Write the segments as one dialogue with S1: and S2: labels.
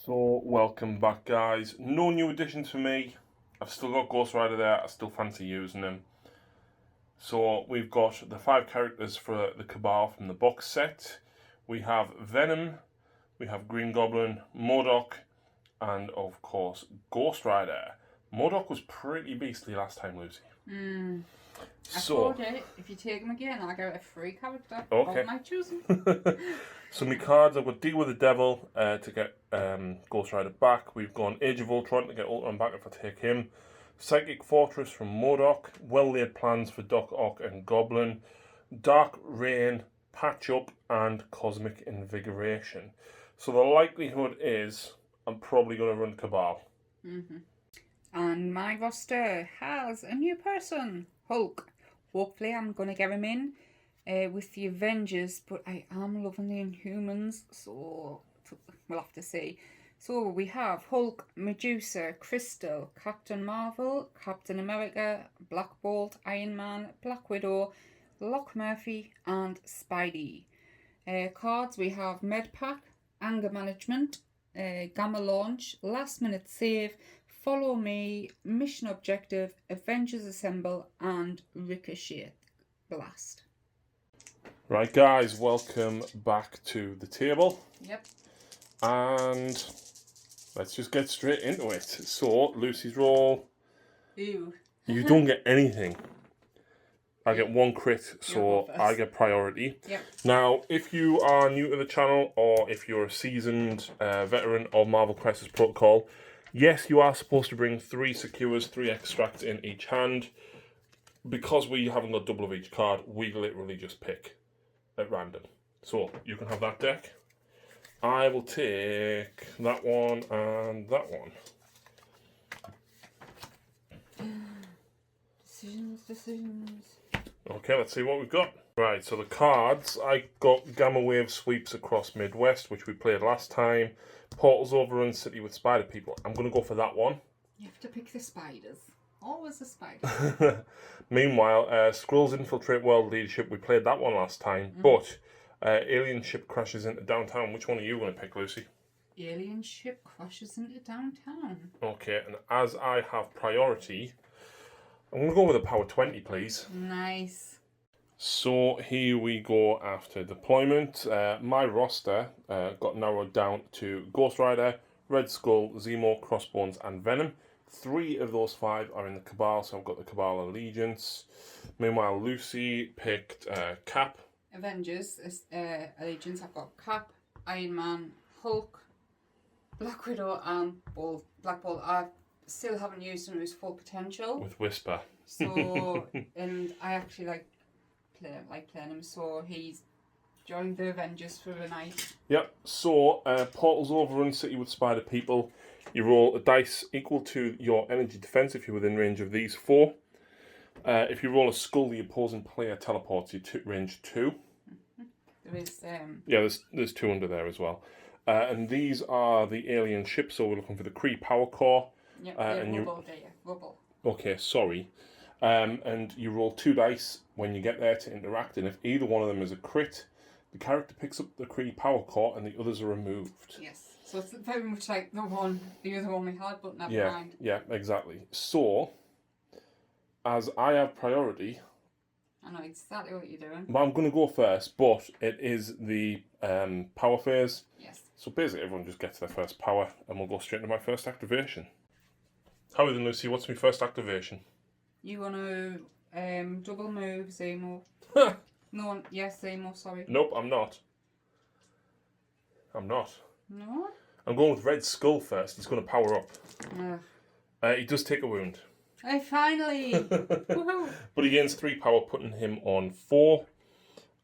S1: So, welcome back, guys. No new additions for me. I've still got Ghost Rider there. I still fancy using him. So, we've got the 5 characters for the Cabal from the box set. We have Venom, we have Green Goblin, MODOK, and of course, Ghost Rider. MODOK was pretty beastly last time, Lucy.
S2: I thought if you take him again, I get a free character.
S1: Okay.
S2: Of my choosing.
S1: So my cards, I've got Deal with the Devil to get Ghost Rider back. We've gone Age of Ultron to get Ultron back if I take him. Psychic Fortress from MODOK. Well-laid plans for Doc Ock and Goblin. Dark Rain, Patch Up, and Cosmic Invigoration. So the likelihood is I'm probably going to run Cabal.
S2: And my roster has a new person, Hulk. Hopefully I'm going to get him in with the Avengers, but I am loving the Inhumans, so we'll have to see. So we have Hulk, Medusa, Crystal, Captain Marvel, Captain America, Black Bolt, Iron Man, Black Widow, Lock Murphy, and Spidey. Cards, we have Medpack, Anger Management, Gamma Launch, Last Minute Save, Follow Me, Mission Objective, Avengers Assemble, and Ricochet Blast.
S1: Right, guys, welcome back to the table.
S2: Yep.
S1: And let's just get straight into it. So, Lucy's roll.
S2: Ew.
S1: You don't get anything. I get 1 crit, so I get priority.
S2: Yep.
S1: Now, if you are new to the channel, or if you're a seasoned veteran of Marvel Crisis Protocol, yes, you are supposed to bring 3 secures, 3 extracts in each hand. Because we haven't got double of each card, we literally just pick at random. So, you can have that deck. I will take that one and that one.
S2: Decisions.
S1: Okay, let's see what we've got. Right, so the cards, I got Gamma Wave Sweeps across Midwest, which we played last time. Portals Overrun City with Spider People. I'm going to go for that one.
S2: You have to pick the spiders. Always the spiders.
S1: Meanwhile, Skrulls Infiltrate World Leadership, we played that one last time, but Alien Ship Crashes into Downtown. Which one are you going to pick, Lucy?
S2: Alien ship crashes into downtown.
S1: Okay, and as I have priority, I'm going to go with a Power 20, please.
S2: Nice.
S1: So here we go after deployment. My roster got narrowed down to Ghost Rider, Red Skull, Zemo, Crossbones, and Venom. 3 of those 5 are in the Cabal, so I've got the Cabal Allegiance. Meanwhile, Lucy picked Cap.
S2: Avengers Allegiance. I've got Cap, Iron Man, Hulk, Black Widow, and Black Bolt. I still haven't used him to his full potential.
S1: With Whisper.
S2: So, and I actually like playing him. So he's joined the Avengers for the night. Yep.
S1: So Portals Overrun City with Spider People. You roll a dice equal to your energy defense if you're within range of these 4. If you roll a skull, the opposing player teleports you to range 2.
S2: There is
S1: yeah, there's 2 under there as well. And these are the alien ships, so we're looking for the Kree Power Core.
S2: Yep,
S1: and
S2: Rubble.
S1: Okay, sorry. And you roll 2 dice when you get there to interact, and if either one of them is a crit, the character picks up the Kree Power Core and the others are removed.
S2: Yes. So it's very much like the other one we had, but never mind.
S1: Yeah, exactly. So, as I have priority,
S2: I know exactly what you're doing.
S1: I'm going to go first, but it is the power phase.
S2: Yes.
S1: So basically everyone just gets their first power, and we'll go straight into my first activation. How then, Lucy? What's my first activation?
S2: You want to double move Zemo. No, yes, Zemo, sorry.
S1: Nope, I'm not.
S2: No?
S1: I'm going with Red Skull first. He's going to power up. He does take a wound.
S2: Hey, finally! Woohoo!
S1: But he gains 3 power, putting him on 4.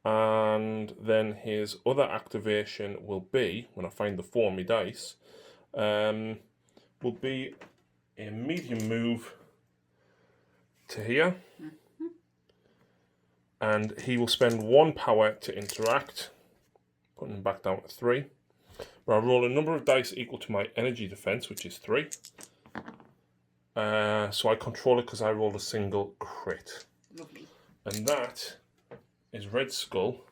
S1: And then his other activation will be, when I find the 4 on my dice, will be a medium move to here. And he will spend 1 power to interact, putting him back down to 3. Where I roll a number of dice equal to my energy defense, which is 3. So I control it because I rolled a single crit.
S2: Lovely.
S1: And that is Red Skull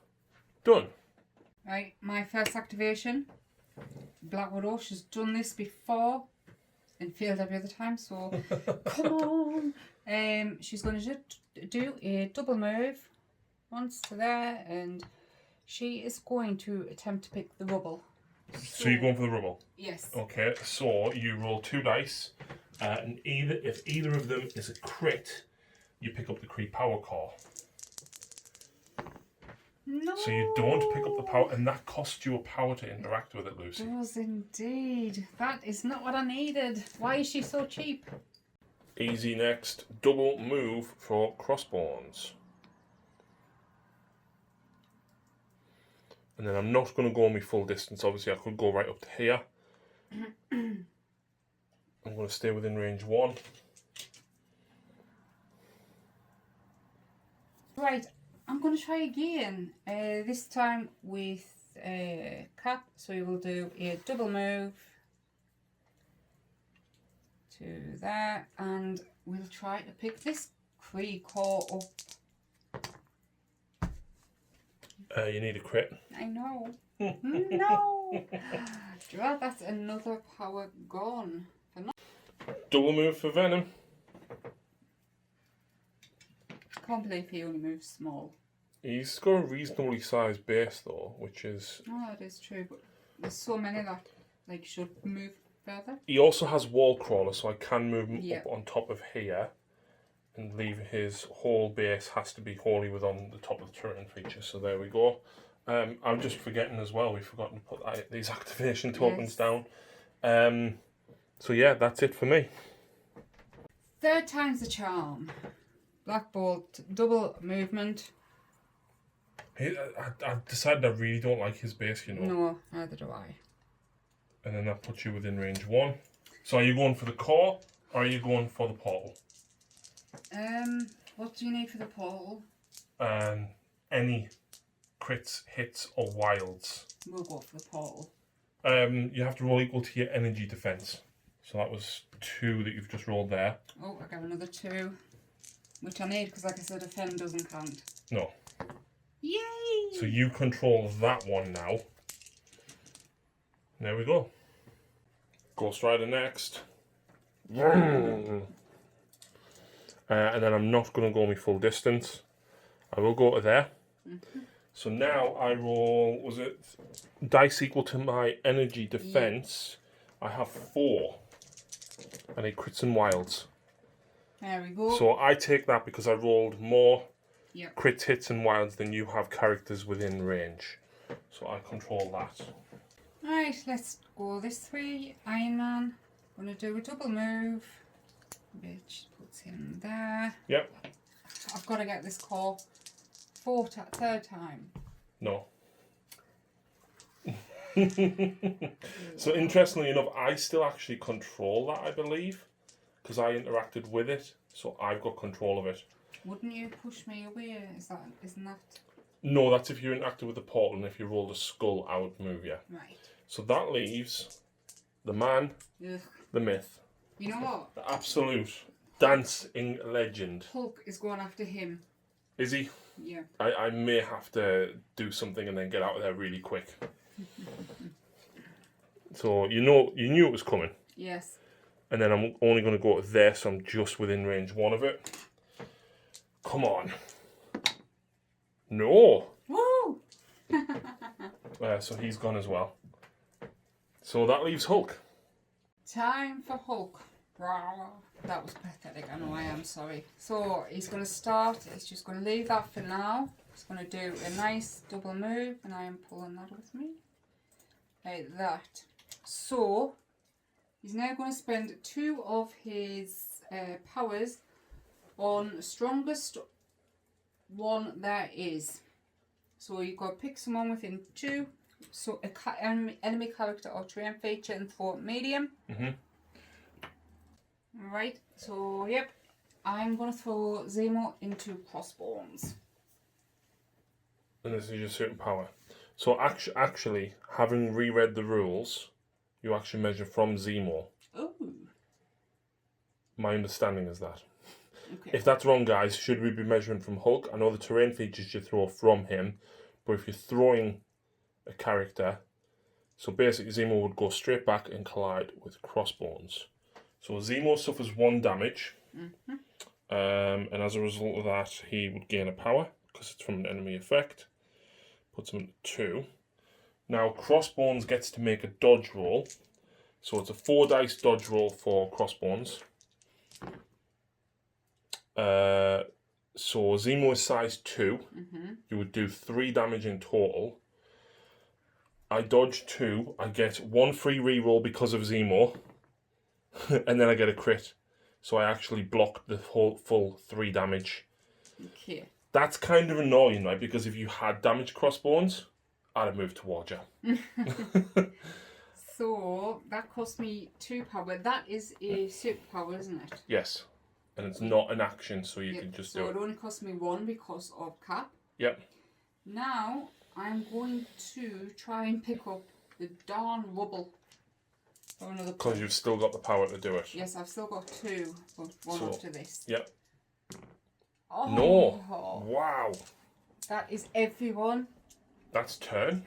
S1: done.
S2: Right, my first activation Black Widow. She's done this before and failed every other time, so come on. She's going to do a double move once to there, and she is going to attempt to pick the rubble.
S1: So you're going for the rubble?
S2: Yes.
S1: Okay, so you roll 2 dice, and if either of them is a crit, you pick up the Kree power core.
S2: No.
S1: So you don't pick up the power, and that costs you a power to interact with it, Lucy.
S2: It does indeed. That is not what I needed. Why is she so cheap?
S1: Easy next. Double move for crossbones. And then I'm not going to go my full distance. Obviously, I could go right up to here. I'm going to stay within range 1.
S2: Right, I'm going to try again. This time with Cap. So we will do a double move to there, and we'll try to pick this Kree core up.
S1: You need a crit.
S2: I know. No. Gerard, that's another power gone.
S1: Double move for Venom.
S2: Can't believe he only moves small.
S1: He's got a reasonably sized base though, which is...
S2: Oh, that is true, but there's so many that like should move further.
S1: He also has wall crawler, so I can move him
S2: Yep.
S1: up on top of here and leave his whole base has to be wholly within the top of the terrain feature. So there we go. I'm just forgetting as well, we've forgotten to put these activation tokens down. So yeah, that's it for me.
S2: Third time's the charm. Black Bolt, double movement.
S1: I decided I really don't like his base, you know.
S2: No, neither do I.
S1: And then that puts you within range 1. So are you going for the core or are you going for the portal?
S2: What do you need for the portal?
S1: Any crits, hits or wilds.
S2: We'll go for the portal.
S1: You have to roll equal to your energy defense. So that was 2 that you've just rolled there.
S2: Oh, I got another 2. Which I need because, like I said, a fem doesn't count.
S1: No.
S2: Yay!
S1: So you control that one now. There we go. Ghost Rider next. And then I'm not going to go my full distance. I will go to there. So now I roll, was it dice equal to my energy defense? Yeah. I have 4. And a crits and wilds.
S2: There we go.
S1: So I take that because I rolled more
S2: Yep.
S1: crit hits and wilds than you have characters within range. So I control that.
S2: Right, let's go this way. Iron Man. Gonna do a double move. Which puts him there.
S1: Yep.
S2: I've got to get this core third time.
S1: No. So interestingly enough, I still actually control that, I believe, because I interacted with it, so I've got control of it.
S2: Wouldn't you push me away? Isn't that?
S1: No, that's if you interacted with the portal, and if you rolled a skull, I would move you.
S2: Right.
S1: So that leaves the man,
S2: Ugh.
S1: the myth,
S2: You know what?
S1: the absolute dancing legend.
S2: Hulk is going after him.
S1: Is he?
S2: Yeah.
S1: I may have to do something and then get out of there really quick. So you knew it was coming.
S2: Yes.
S1: And then I'm only going to go to there, so I'm just within range 1 of it. Come on. No.
S2: Woo!
S1: So he's gone as well. So that leaves Hulk.
S2: Time for Hulk. That was pathetic. I know, I am sorry. So he's going to start. He's just going to leave that for now. He's going to do a nice double move, and I am pulling that with me. Like that. So he's now going to spend 2 of his powers on the strongest one there is. So you've got to pick someone within 2. So enemy character or terrain feature and throw medium. Right, so yep, I'm going to throw Zemo into Crossbones.
S1: And this is your certain power. So actually, having reread the rules, you actually measure from Zemo.
S2: Oh.
S1: My understanding is that.
S2: Okay.
S1: If that's wrong, guys, should we be measuring from Hulk? I know the terrain features you throw from him, but if you're throwing a character, So basically Zemo would go straight back and collide with Crossbones. So Zemo suffers 1 damage. And as a result of that, he would gain a power because it's from an enemy effect. Puts him at 2. Now Crossbones gets to make a dodge roll. So it's a 4 dice dodge roll for Crossbones. So Zemo is size 2. You would do 3 damage in total. I dodge 2. I get 1 free reroll because of Zemo. And then I get a crit. So I actually blocked the whole full 3 damage.
S2: Okay.
S1: That's kind of annoying, right? Because if you had damaged Crossbones, I'd have moved towards you.
S2: So that cost me 2 power. That is a superpower, isn't it?
S1: Yes. And it's not an action, so you can just do
S2: So
S1: it.
S2: it only cost me 1 because of Cap.
S1: Yep.
S2: Now I'm going to try and pick up the darn rubble.
S1: Because you've still got the power to do it.
S2: Yes, I've still got 2, but 1 after this.
S1: Yep.
S2: Oh,
S1: No. Wow.
S2: That is everyone.
S1: That's turn.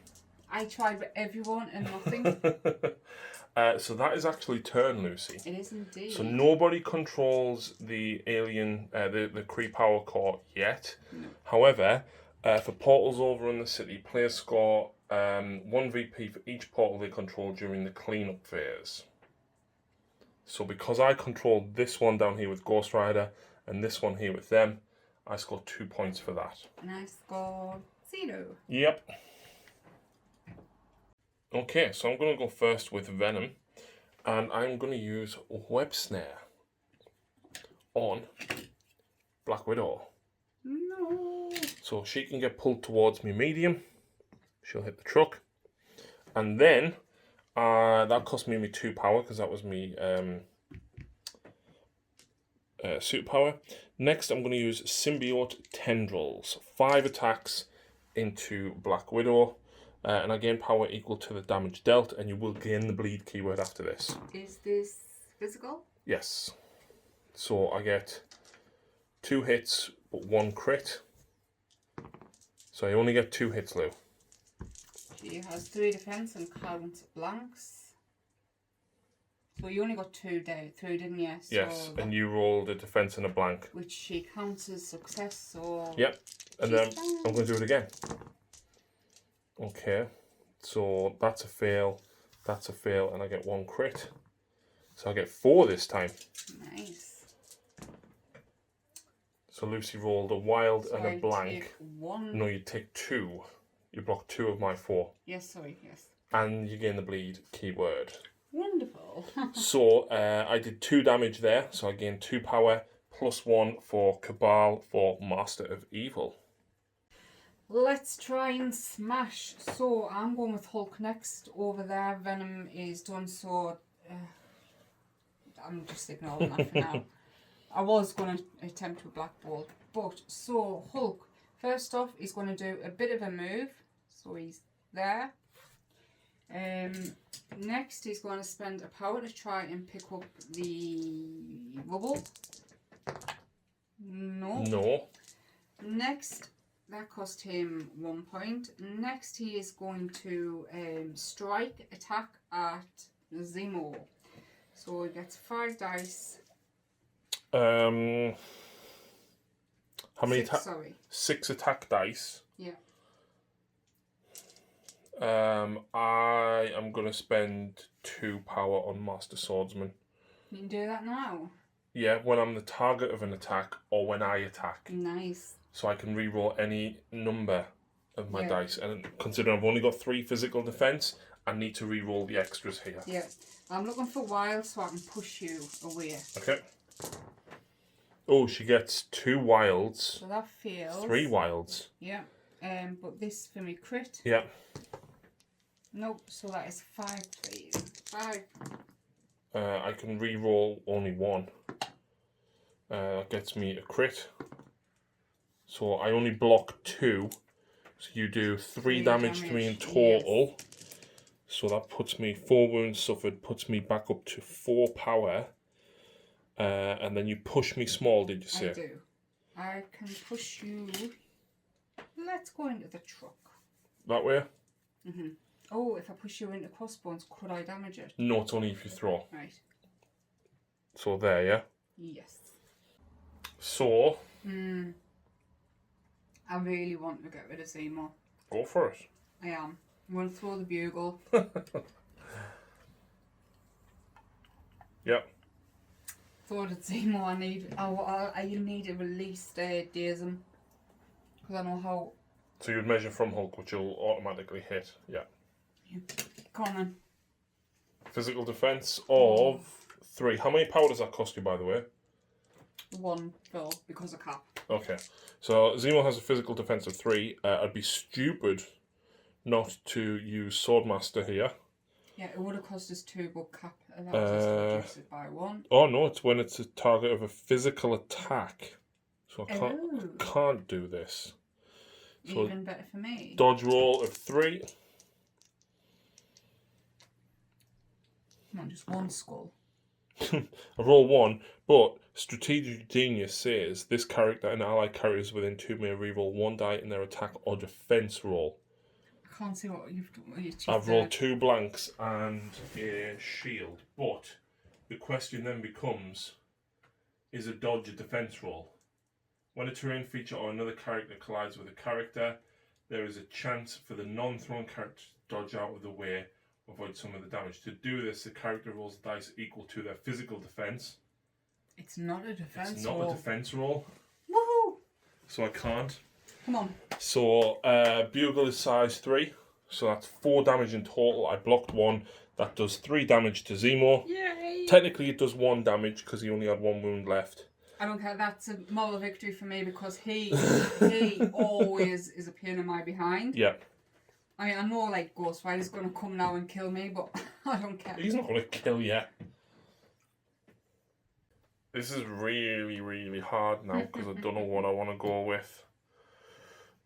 S2: I tried with everyone and nothing.
S1: So that is actually turn, Lucy.
S2: It is indeed.
S1: So nobody controls the alien, the Kree power core yet.
S2: No.
S1: However, for portals over in the city, players score 1 VP for each portal they control during the cleanup phase. So because I controlled this one down here with Ghost Rider and this one here with them, I scored 2 points for that.
S2: And I scored 0.
S1: Yep. Okay, so I'm going to go first with Venom, and I'm going to use Web Snare on Black Widow.
S2: No.
S1: So she can get pulled towards me medium. She'll hit the truck. And then, that cost me 2 power, because that was me suit power. Next, I'm going to use Symbiote Tendrils. 5 attacks into Black Widow. And I gain power equal to the damage dealt, and you will gain the bleed keyword after this.
S2: Is this physical?
S1: Yes. So I get 2 hits, but 1 crit. So I only get 2 hits, Lou.
S2: She has 3 defense and count blanks. So you only got 2 through, didn't you? So
S1: Yes, and you rolled a defense and a blank.
S2: which she counts as success, so...
S1: Yep, and then
S2: She's
S1: I'm going to do it again. Okay, so that's a fail, and I get 1 crit. So I get 4 this time.
S2: Nice.
S1: So Lucy rolled a wild
S2: So
S1: and a
S2: I
S1: blank.
S2: take 1...
S1: No, you take 2. You block 2 of my 4.
S2: Yes, sorry, yes.
S1: And you gain the bleed keyword.
S2: Wonderful.
S1: So I did 2 damage there, so I gained 2 power, plus 1 for Cabal for Master of Evil.
S2: Let's try and smash. So I'm going with Hulk next. Over there, Venom is done, so I'm just ignoring that for now. I was going to attempt a black ball, but so Hulk, first off, he's going to do a bit of a move. So he's there. Next, he's going to spend a power to try and pick up the rubble. No. Next, that cost him 1 point. Next, he is going to strike attack at Zemo. So he gets 5 dice.
S1: How many?
S2: 6, sorry.
S1: 6 attack dice.
S2: Yeah.
S1: I am going to spend 2 power on Master Swordsman.
S2: You can do that now.
S1: Yeah, when I'm the target of an attack or when I attack.
S2: Nice.
S1: So I can reroll any number of my dice. And considering I've only got 3 physical defense, I need to reroll the extras here.
S2: Yeah. I'm looking for wild so I can push you away.
S1: Okay. Oh, she gets 2 wilds.
S2: So that fails.
S1: 3 wilds.
S2: Yeah. But this for me crit.
S1: Yeah.
S2: Nope. So that is 5, please. 5.
S1: I can re-roll only 1. That gets me a crit. So I only block 2. So you do 3 damage to me in total. Yes. So that puts me 4 wounds suffered, puts me back up to 4 power. And then you push me small, did you say?
S2: I do. I can push you. Let's go into the truck.
S1: That way?
S2: Oh, if I push you into crossbones, could I damage it?
S1: No, it's only if you throw.
S2: Right.
S1: So there, yeah?
S2: Yes.
S1: So,
S2: I really want to get rid of Zemo.
S1: go for it.
S2: I am. I'm going to throw the bugle.
S1: Yep.
S2: Thought it's Zemo. I need to release Daism. Because I know how...
S1: So you'd measure from Hulk, which will automatically hit. Yeah.
S2: Come on then.
S1: Physical defense of 3. How many power does that cost you, by the way?
S2: 1 fill because of cap.
S1: Okay. So Zemo has a physical defense of 3. I'd be stupid not to use Swordmaster here.
S2: Yeah, it would have cost us 2, but cap allows us to reduce it by 1.
S1: Oh no, it's when it's a target of a physical attack. So I can't do this. So
S2: even better for me.
S1: Dodge roll of 3.
S2: Come on, just 1 skull.
S1: I roll 1, but Strategic Genius says this character and allied characters within 2 may reroll 1 die in their attack or defense roll.
S2: I can't see what you've done.
S1: I've rolled 2 blanks and a shield, but the question then becomes, is a dodge a defense roll? When a terrain feature or another character collides with a character, there is a chance for the non-thrown character to dodge out of the way, avoid some of the damage. To do this, the character rolls dice equal to their physical defense.
S2: It's not a defense roll.
S1: It's not a defense roll.
S2: Woohoo!
S1: So I can't.
S2: Come on.
S1: So Bugle is size 3, so that's 4 damage in total. I blocked 1. That does 3 damage to Zemo.
S2: Yay!
S1: Technically it does 1 damage because he only had 1 wound left.
S2: I don't care. That's a moral victory for me because he always is a pain in my behind.
S1: Yeah.
S2: I mean, I know like Ghost Rider's going to come now and kill me, but I don't care.
S1: He's not going to kill you. This is really, really hard now because I don't know what I want to go with.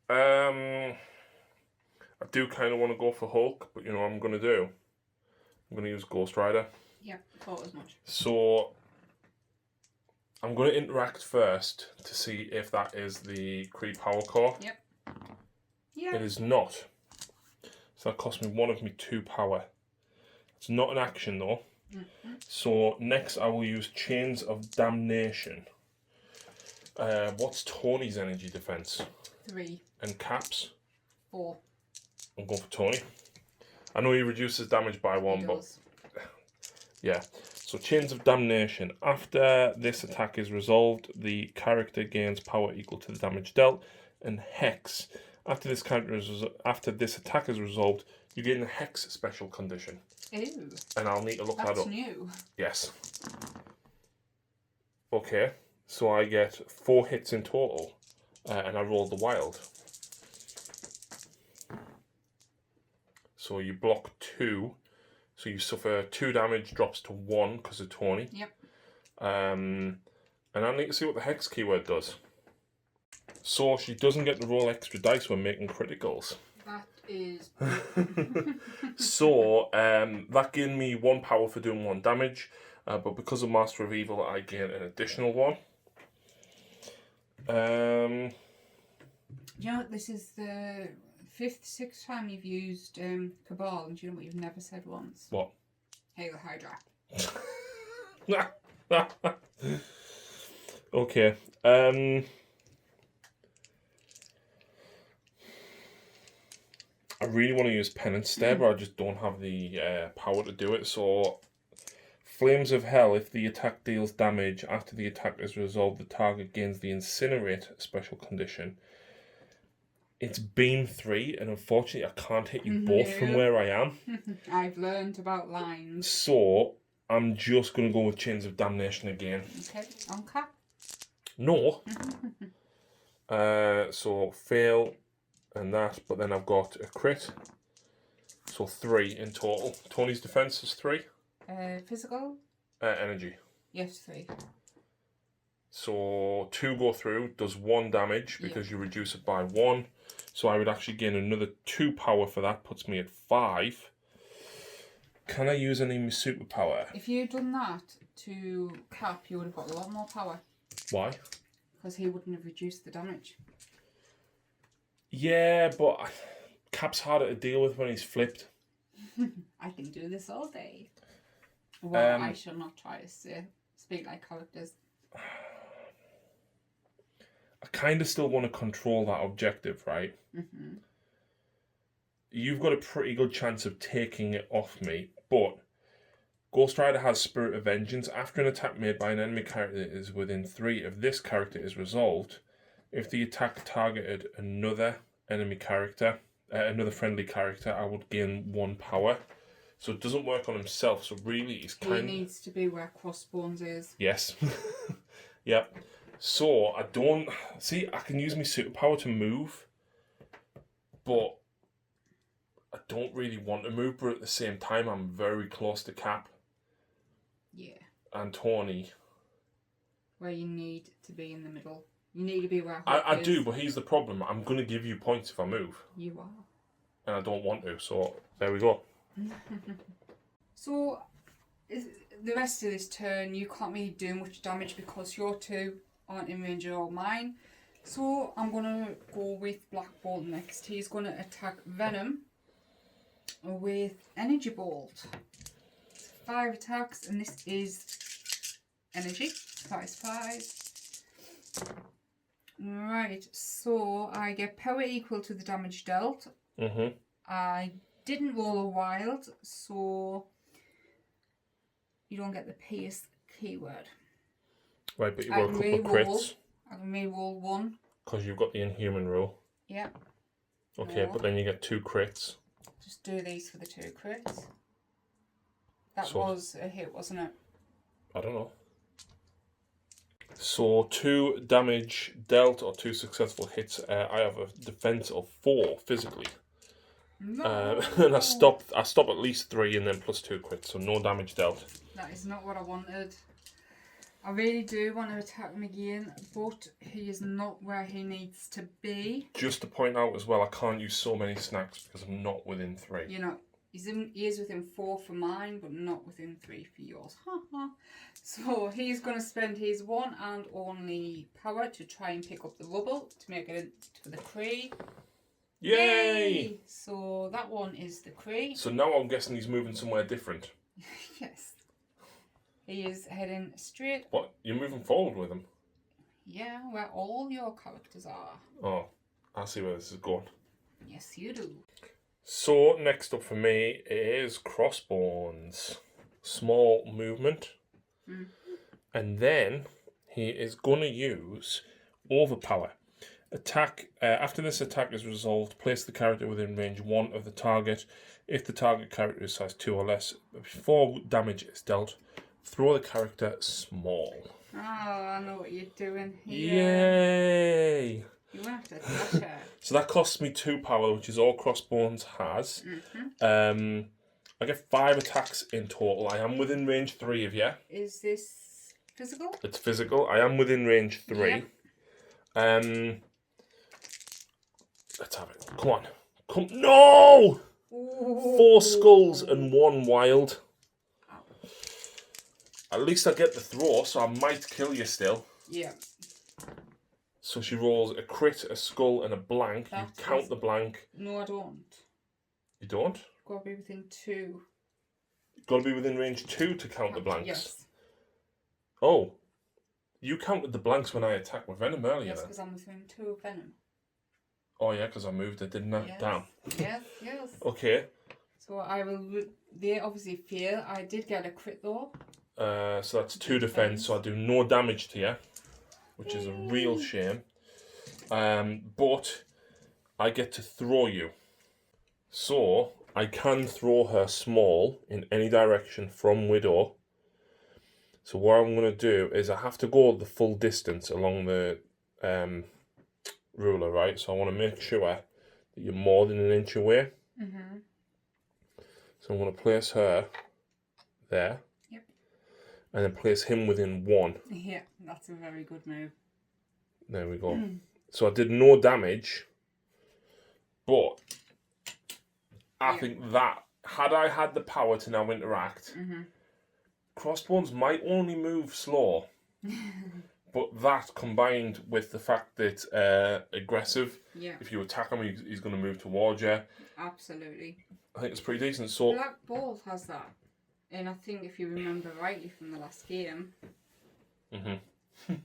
S1: I do kind of want to go for Hulk, but you know what I'm going to do? I'm going to use Ghost Rider.
S2: Yeah, thought as much.
S1: So I'm going to interact first to see if that is the Kree Power Core.
S2: Yep. Yeah.
S1: It is not. So that cost me 1 of me 2 power. It's not an action though. Mm-hmm. So next I will use Chains of Damnation. What's Tony's energy defense?
S2: 3.
S1: And Cap's?
S2: 4.
S1: I'm going for Tony. I know he reduces damage by 1, but yeah. So Chains of Damnation. After this attack is resolved, the character gains power equal to the damage dealt. And Hex. After this attack is resolved, you gain the Hex special condition.
S2: Ew.
S1: And I'll need to look that up.
S2: That's new.
S1: Yes. Okay, so I get 4 hits in total, and I rolled the wild. So you block 2, so you suffer 2 damage, drops to 1 because of Tony.
S2: Yep.
S1: And I need to see what the Hex keyword does. So she doesn't get to roll extra dice when making criticals.
S2: That is...
S1: So that gained me 1 power for doing 1 damage, but because of Master of Evil I gain an additional 1.
S2: You know, this is the 5th, 6th time you've used Cabal, and do you know what you've never said once?
S1: What?
S2: Hail Hydra.
S1: Okay. I really want to use Penance Stare, but I just don't have the power to do it. So, Flames of Hell. If the attack deals damage after the attack is resolved, the target gains the Incinerate special condition. It's Beam 3, and unfortunately I can't hit you both from where I am.
S2: I've learned about lines.
S1: So, I'm just going to go with Chains of Damnation again.
S2: Okay, on cap.
S1: No. So, fail and that, but then I've got a crit. So 3 in total. Tony's defense is 3.
S2: Physical?
S1: Energy.
S2: Yes, 3.
S1: So 2 go through, does 1 damage because you reduce it by 1. So I would actually gain another 2 power for that, puts me at 5. Can I use any of my superpower?
S2: If you'd done that to Cap, you would have got a lot more power.
S1: Why?
S2: Because he wouldn't have reduced the damage.
S1: Yeah, but Cap's harder to deal with when he's flipped.
S2: I can do this all day. Well, I shall not try to speak like characters.
S1: I kind of still want to control that objective, right?
S2: Mm-hmm.
S1: You've got a pretty good chance of taking it off me, but Ghost Rider has Spirit of Vengeance. After an attack made by an enemy character that is within 3 of this character is resolved, if the attack targeted another enemy character, another friendly character, I would gain 1 power. So it doesn't work on himself, so really he's
S2: He needs to be where Crossbones is.
S1: Yes. Yep. So I don't... See, I can use my superpower to move, but I don't really want to move, but at the same time I'm very close to Cap.
S2: Yeah.
S1: And Tony.
S2: Where you need to be in the middle. You need to be where Hulk
S1: I
S2: is.
S1: do, but here's the problem. I'm going to give you points if I move.
S2: You are.
S1: And I don't want to, so there we go.
S2: So, the rest of this turn, you can't really do much damage because your 2 aren't in range of mine. So, I'm going to go with Black Bolt next. He's going to attack Venom with Energy Bolt. 5 attacks, and this is energy. Size 5. Right, so I get power equal to the damage dealt.
S1: Mm-hmm.
S2: I didn't roll a wild, so you don't get the pierce keyword.
S1: Right, but you got a couple of crits.
S2: I can re-roll 1.
S1: Because you've got the Inhuman rule.
S2: Yeah.
S1: Okay, but then you get 2 crits.
S2: Just do these for the 2 crits. That was a hit, wasn't it?
S1: I don't know. So 2 damage dealt or 2 successful hits. I have a defense of 4 physically.
S2: No.
S1: And I stop at least 3 and then plus 2 crits, so no damage dealt.
S2: That is not what I wanted. I really do want to attack him again, but he is not where he needs to be.
S1: Just to point out as well, I can't use so many snacks because I'm not within 3.
S2: You know, he is within 4 for mine, but not within 3 for yours. So he's going to spend his 1 and only power to try and pick up the rubble to make it to the Kree.
S1: Yay!
S2: So that one is the Kree.
S1: So now I'm guessing he's moving somewhere different.
S2: Yes. He is heading straight.
S1: What? You're moving forward with him?
S2: Yeah, where all your characters are.
S1: Oh, I see where this is going.
S2: Yes, you do.
S1: So next up for me is Crossbones. Small movement. Mm-hmm. And then he is going to use Overpower. Attack. After this attack is resolved, place the character within range 1 of the target. If the target character is size 2 or less, before damage is dealt, throw the character small.
S2: Oh, I know what you're doing here.
S1: Yay!
S2: You won't have to touch her.
S1: So that costs me 2 power, which is all Crossbones has. Mm-hmm. I get 5 attacks in total. I am within range 3 of you.
S2: Is this physical?
S1: It's physical. I am within range 3. Yep. Let's have it. Come on. No! Ooh. 4 skulls and 1 wild. At least I get the throw, so I might kill you still.
S2: Yeah.
S1: So she rolls a crit, a skull, and a blank. You count the blank.
S2: No, I don't.
S1: You don't?
S2: Got to be within 2.
S1: Got to be within range 2 to count the blanks.
S2: Yes.
S1: Oh. You counted the blanks when I attacked with Venom earlier.
S2: Yes, because I'm within 2 of Venom.
S1: Oh yeah, because I moved it, didn't I?
S2: Yes.
S1: Damn.
S2: Yes.
S1: Okay.
S2: So I will... They obviously fail. I did get a crit though.
S1: So that's 2 defense, so I do no damage to you, which is a real shame. But I get to throw you. So I can throw her small in any direction from Widow. So what I'm going to do is I have to go the full distance along the ruler, right? So I want to make sure that you're more than an inch away. Mm-hmm. So I'm going to place her there.
S2: Yep.
S1: And then place him within 1.
S2: Yeah, that's a very good move.
S1: There we go. So I did no damage, but I think that, had I had the power to now interact, Crossbones might only move slow, but that combined with the fact that aggressive, if you attack him, he's going to move towards you.
S2: Absolutely.
S1: I think it's pretty decent. So
S2: Black Bolt has that. And I think if you remember rightly from the last game.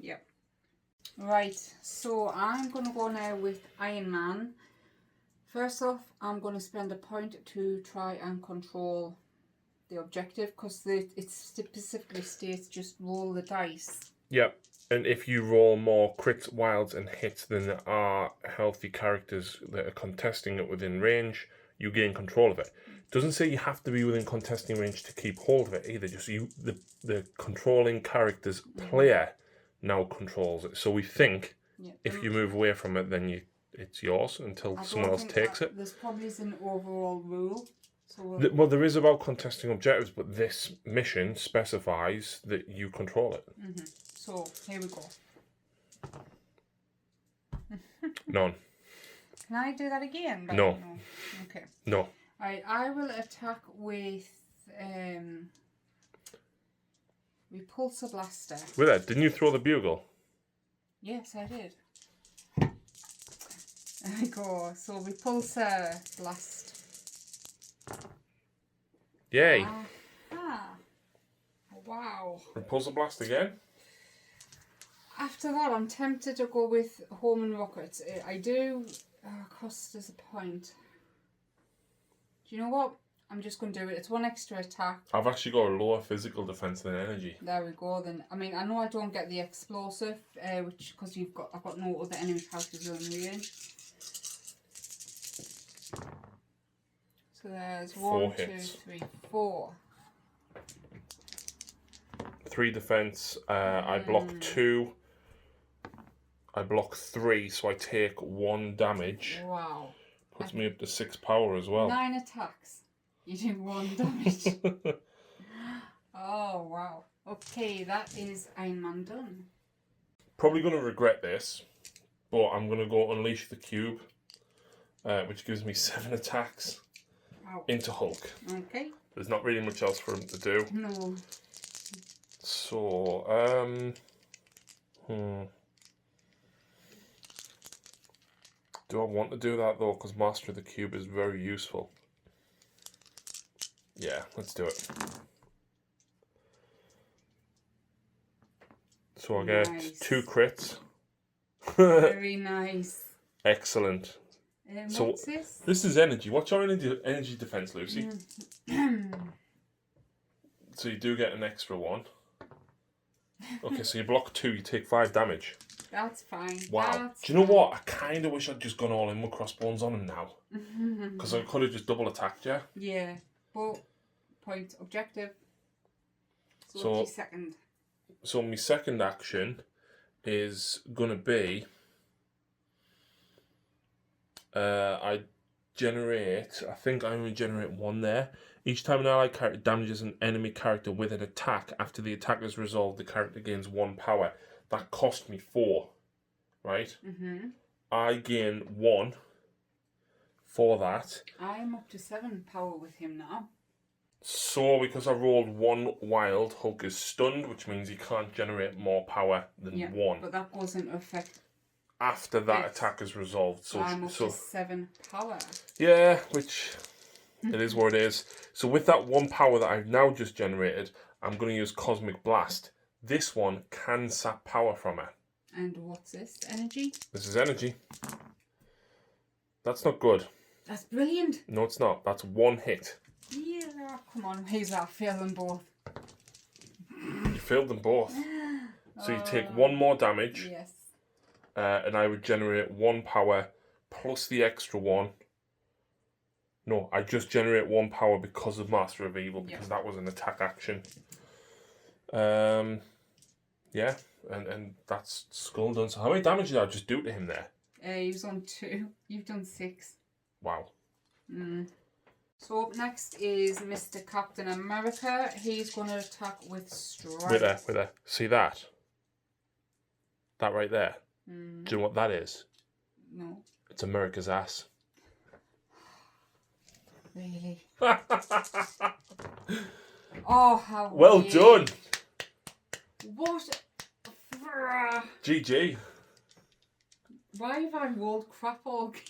S2: Yep. Right, so I'm going to go now with Iron Man. First off, I'm going to spend a point to try and control the objective, because it specifically states just roll the dice.
S1: Yep. And if you roll more crits, wilds, and hits than there are healthy characters that are contesting it within range, you gain control of it. Doesn't say you have to be within contesting range to keep hold of it either. Just the controlling character's player now controls it. So we think if you move away from it, then it's yours until someone else takes it.
S2: This probably is an overall rule. So
S1: Well, there is about contesting objectives, but this mission specifies that you control it.
S2: So here we go.
S1: None.
S2: Can I do that again?
S1: No.
S2: Okay.
S1: No.
S2: Alright, I will attack with Repulsor Blaster.
S1: With that, didn't you throw the bugle?
S2: Yes, I did. There we go. So Repulsor Blast.
S1: Yay.
S2: Wow.
S1: Repulsor blast again?
S2: After that, I'm tempted to go with Home and Rockets. I do. Cost us a point. Do you know what? I'm just going to do it. It's one extra attack.
S1: I've actually got a lower physical defense than energy.
S2: There we go. Then I mean, I know I don't get the explosive, which because I've got no other enemy characters in range. So there's 1, 2, 3, 4.
S1: 3 defense. I block 2. I block 3, so I take 1 damage.
S2: Wow.
S1: Puts me up to 6 power as well.
S2: 9 attacks. You do 1 damage. Oh wow. Okay, that is Iron Man done.
S1: Probably going to regret this, but I'm going to go Unleash the Cube, which gives me 7 attacks into Hulk.
S2: Okay.
S1: There's not really much else for him to do.
S2: No.
S1: So, do I want to do that though? Because Master of the Cube is very useful. Yeah, let's do it. So I get 2 crits.
S2: Very nice.
S1: Excellent. So
S2: what's this?
S1: This is energy. What's your energy defense, Lucy? So you do get an extra 1. Okay, so you block 2, you take 5 damage.
S2: That's fine.
S1: Wow. Do you know what? I kind of wish I'd just gone all in with crossbones on him now. Because I could have just double attacked you.
S2: Yeah. But, point objective. So what's your second?
S1: So my second action is going to be... I think I only generate 1 there. Each time an allied character damages an enemy character with an attack, after the attack is resolved, the character gains 1 power. That cost me 4, right? I gain 1 for that.
S2: I'm up to 7 power with him now.
S1: So, because I rolled 1 wild, Hulk is stunned, which means he can't generate more power than 1.
S2: But that goes into effect
S1: after that attack is resolved. So
S2: I'm up to 7 power.
S1: Yeah, which it is what it is. So with that 1 power that I've now just generated, I'm going to use Cosmic Blast. This one can sap power from it.
S2: And what's this? Energy?
S1: This is energy. That's not good.
S2: That's brilliant.
S1: No, it's not. That's 1 hit.
S2: Yeah, come on. He's that. Fail them both.
S1: You failed them both. So you take 1 more damage.
S2: Yes.
S1: And I would generate 1 power plus the extra 1. No, I just generate 1 power because of Master of Evil, because that was an attack action. Yeah, and that's skull done. So how many damage did I just do to him there?
S2: He was on 2. You've done 6.
S1: Wow.
S2: So up next is Mr. Captain America. He's going to attack with Strike.
S1: With a. See that? That right there? Do you know what that is?
S2: No.
S1: It's America's ass.
S2: Really? Oh, how
S1: well
S2: weird.
S1: done.
S2: What?
S1: GG.
S2: Why have I rolled crap all game?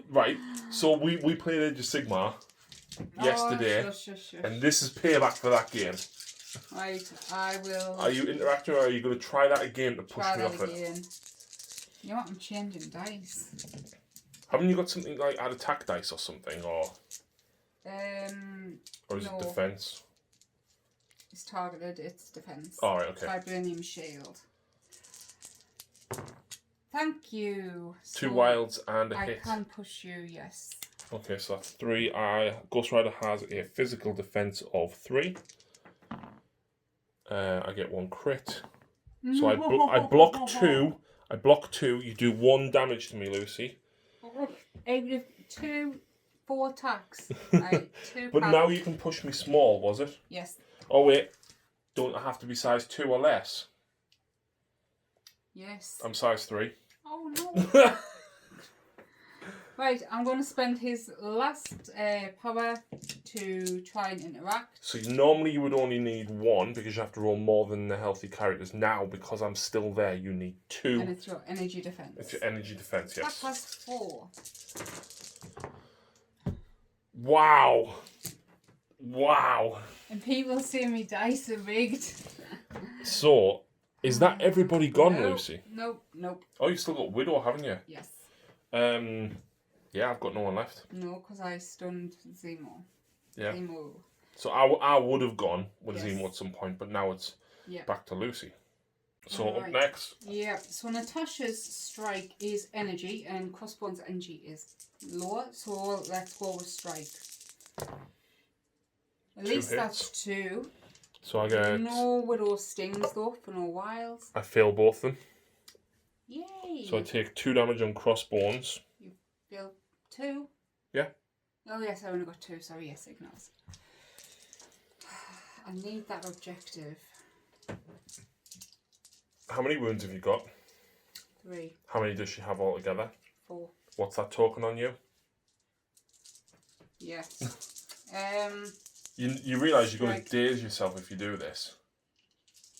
S1: Right, so we played Age of Sigmar yesterday,
S2: Shush.
S1: and this is payback for that game.
S2: Right, I will.
S1: Are you interacting, or are you going to try that again to push me off
S2: again.
S1: it?
S2: You know what? I'm changing dice.
S1: Haven't you got something like add attack dice or something, or is it defense?
S2: It's targeted. It's defense.
S1: All right, okay.
S2: Vibranium shield. Thank you.
S1: Two wilds and a hit.
S2: I can push you. Yes.
S1: Okay, so that's 3. Ghost Rider has a physical defense of 3. I get 1 crit. So I block 2. I block 2. You do 1 damage to me, Lucy.
S2: 4 attacks. Right, 2
S1: but now you can push me small, was it?
S2: Yes.
S1: Oh wait, don't I have to be size 2 or less?
S2: Yes.
S1: I'm size 3.
S2: Oh no. Right, I'm going to spend his last power to try and interact.
S1: So normally you would only need 1 because you have to roll more than the healthy characters. Now, because I'm still there, you need 2.
S2: And it's your energy defense.
S1: It's your energy defense, yes.
S2: That has 4.
S1: Wow. And
S2: people see me dice are rigged.
S1: So, is that everybody gone, Lucy?
S2: Nope.
S1: Oh, you've still got Widow, haven't you?
S2: Yes.
S1: Yeah, I've got no one left.
S2: No, because I stunned Zemo.
S1: Yeah.
S2: Zemo.
S1: So I would have gone with Zemo at some point, but now it's back to Lucy. So up next.
S2: Yeah, so Natasha's strike is energy and Crossbone's energy is lower. So let's go with strike. At least that's 2.
S1: So I get...
S2: No Widow stings though, for no wilds.
S1: I fail both of them.
S2: Yay!
S1: So I take 2 damage on Crossbones.
S2: You fail 2?
S1: Yeah.
S2: Oh yes, I only got 2, sorry, yes, ignores. I need that objective.
S1: How many wounds have you got?
S2: 3.
S1: How many does she have altogether?
S2: 4.
S1: What's that token on you?
S2: Yes.
S1: You realise you're going to daze yourself if you do this.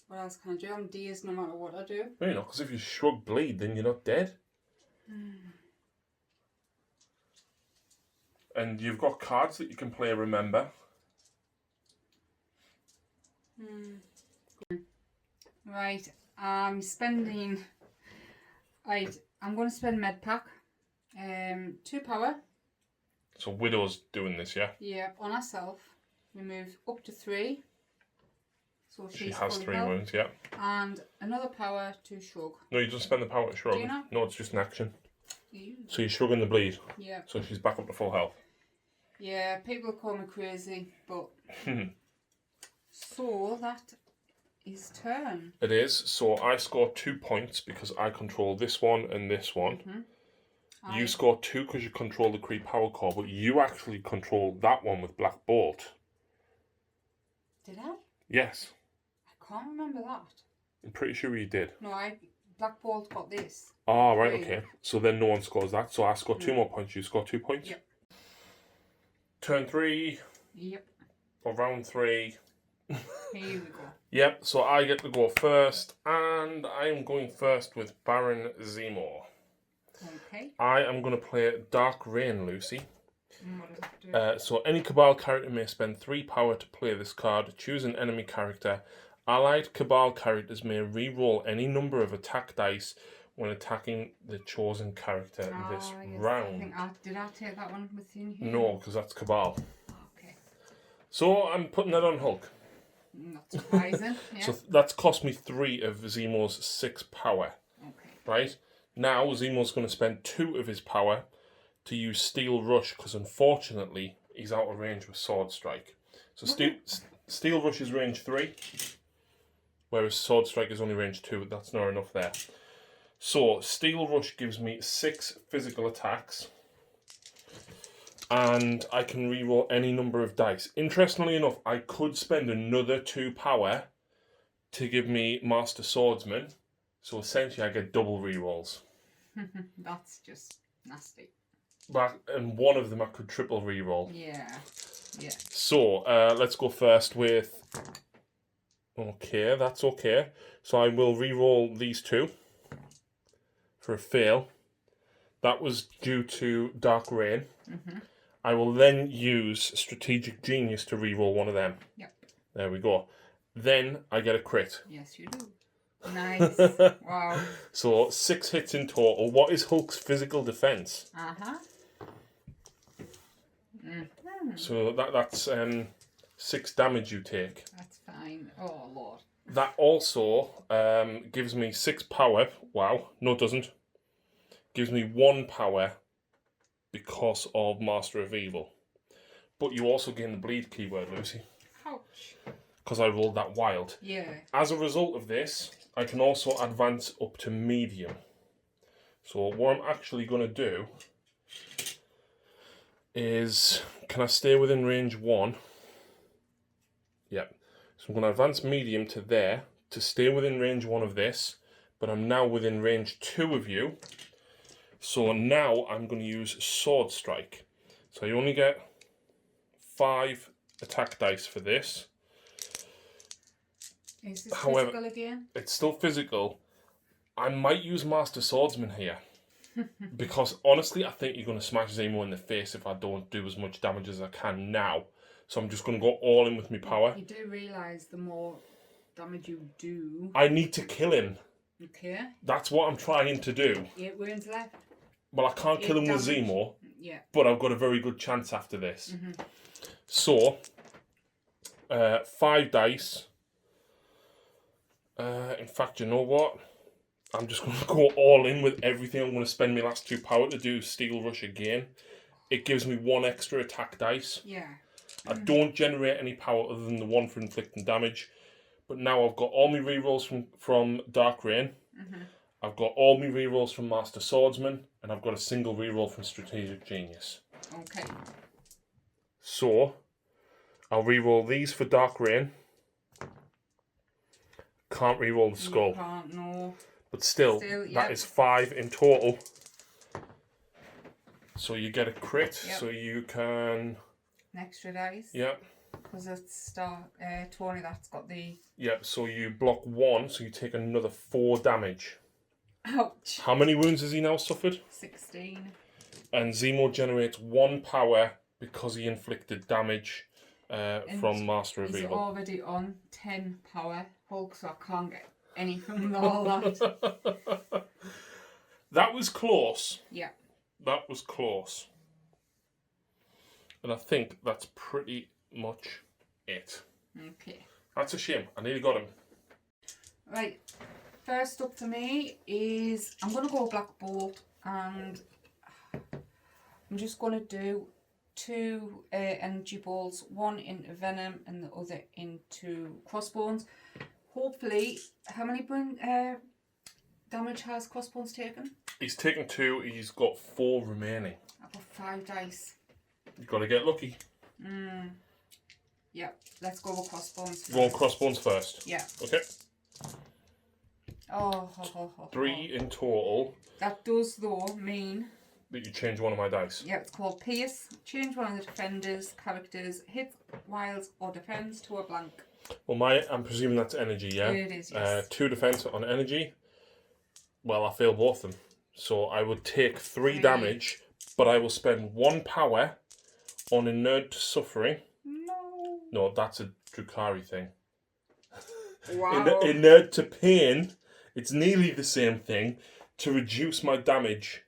S2: What else can I do? I'm dazed no matter what I do.
S1: No, you're not, because if you shrug bleed, then you're not dead. And you've got cards that you can play, remember?
S2: Right, I'm spending... Right, I'm going to spend med pack. 2 power.
S1: So Widow's doing this, yeah?
S2: Yeah, on herself. We move up to 3. So
S1: she has 3 wounds, yeah.
S2: And another power to shrug.
S1: No, you don't spend the power to shrug.
S2: Do you know?
S1: No, it's just an action.
S2: Ew.
S1: So you're shrugging the bleed.
S2: Yeah.
S1: So she's back up to full health.
S2: Yeah, people call me crazy, but... So that is turn.
S1: It is. So I score 2 points because I control this one and this one. You score 2 because you control the Kree power core, but you actually control that one with Black Bolt.
S2: Did I?
S1: Yes.
S2: I can't remember that.
S1: I'm pretty sure you did.
S2: No, Black Bolt got this.
S1: Ah, right, okay. So then no one scores that. So I score 2 more points, you score 2 points?
S2: Yep.
S1: Turn 3.
S2: Yep.
S1: Or round 3.
S2: Here we go.
S1: Yep, so I get to go first, and I am going first with Baron Zemo.
S2: Okay.
S1: I am going to play Dark Reign, Lucy.
S2: What does it do?
S1: So any Cabal character may spend 3 power to play this card. Choose an enemy character. Allied Cabal characters may re-roll any number of attack dice when attacking the chosen character this round.
S2: Did I take that one within here?
S1: No, because that's Cabal.
S2: Okay.
S1: So I'm putting that on Hulk.
S2: Not surprising. Yeah.
S1: So that's cost me 3 of Zemo's 6 power.
S2: Okay.
S1: Right? Now Zemo's going to spend 2 of his power to use Steel Rush, because unfortunately he's out of range with Sword Strike. So Steel Rush is range 3, whereas Sword Strike is only range 2. That's not enough there. So Steel Rush gives me 6 physical attacks, and I can reroll any number of dice. Interestingly enough, I could spend another 2 power to give me Master Swordsman, so essentially I get double rerolls.
S2: That's just nasty.
S1: And one of them I could triple reroll.
S2: Yeah.
S1: So let's go first with... Okay, that's okay. So I will reroll these 2 for a fail. That was due to Dark Rain.
S2: Mm-hmm.
S1: I will then use Strategic Genius to reroll one of them.
S2: Yep.
S1: There we go. Then I get a crit.
S2: Yes, you do. Nice. Wow.
S1: So 6 hits in total. What is Hulk's physical defense?
S2: Uh-huh. Mm-hmm.
S1: So that's 6 damage you take.
S2: That's fine. Oh, Lord.
S1: That also gives me 6 power. Wow. No, it doesn't. Gives me 1 power because of Master of Evil. But you also gain the bleed keyword, Lucy.
S2: Ouch.
S1: Because I rolled that wild.
S2: Yeah.
S1: As a result of this, I can also advance up to medium. So what I'm actually going to do is, can I stay within range 1? Yep. So I'm going to advance medium to there to stay within range 1 of this, but I'm now within range 2 of you. So now I'm going to use Sword Strike. So you only get 5 attack dice for this.
S2: Is this
S1: However,
S2: physical again?
S1: It's still physical. I might use Master Swordsman here. Because honestly, I think you're going to smash Zemo in the face if I don't do as much damage as I can now. So I'm just going to go all in with my power.
S2: You do realise the more damage you do...
S1: I need to kill him.
S2: Okay.
S1: That's what I'm trying to do.
S2: 8 wounds left.
S1: Well, I can't kill him with
S2: damage.
S1: Zemo.
S2: Yeah.
S1: But I've got a very good chance after this.
S2: Mm-hmm.
S1: So, 5 dice. In fact, you know what? I'm just going to go all in with everything. I'm going to spend my last 2 power to do Steel Rush again. It gives me 1 extra attack dice.
S2: Yeah.
S1: I don't generate any power other than the 1 for inflicting damage. But now I've got all my rerolls from Dark Rain.
S2: Mm-hmm.
S1: I've got all my rerolls from Master Swordsman. And I've got a single reroll from Strategic Genius.
S2: Okay.
S1: So, I'll reroll these for Dark Rain. Can't reroll the skull.
S2: You can't, no.
S1: But still
S2: Yep.
S1: that is 5 in total. So you get a crit,
S2: Yep.
S1: so you can...
S2: An extra dice.
S1: Yep.
S2: Because it's Tony that's got the...
S1: Yep, so you block 1, so you take another 4 damage.
S2: Ouch.
S1: How many wounds has he now suffered?
S2: 16.
S1: And Zemo generates 1 power because he inflicted damage from Master of
S2: He's
S1: Evil.
S2: already on 10 power, Hulk, so I can't get any from all that.
S1: That was close.
S2: Yeah.
S1: That was close. And I think that's pretty much it.
S2: Okay.
S1: That's a shame. I nearly got him.
S2: Right. First up for me is, I'm going to go Black Bolt, and I'm just going to do 2 energy balls, 1 into Venom and the other into Crossbones. Hopefully, how many damage has Crossbones taken?
S1: He's taken 2, he's got 4 remaining.
S2: I've got 5 dice.
S1: You've got to get lucky.
S2: Yep, let's go with Crossbones first.
S1: Roll Crossbones first.
S2: Yeah.
S1: Okay.
S2: Oh,
S1: 3 in total.
S2: That does, though, mean...
S1: That you change one of my dice.
S2: Yeah, it's called Pierce. Change one of the defender's characters, hits, wilds, or defends to a blank.
S1: Well, I'm presuming that's energy, yeah?
S2: It is, yes.
S1: 2 defense on energy. Well, I fail both of them. So I would take 3 damage, but I will spend 1 power on Inert to Suffering.
S2: No.
S1: No, that's a Drukhari thing.
S2: Wow.
S1: Inert to Pain, it's nearly the same thing, to reduce my damage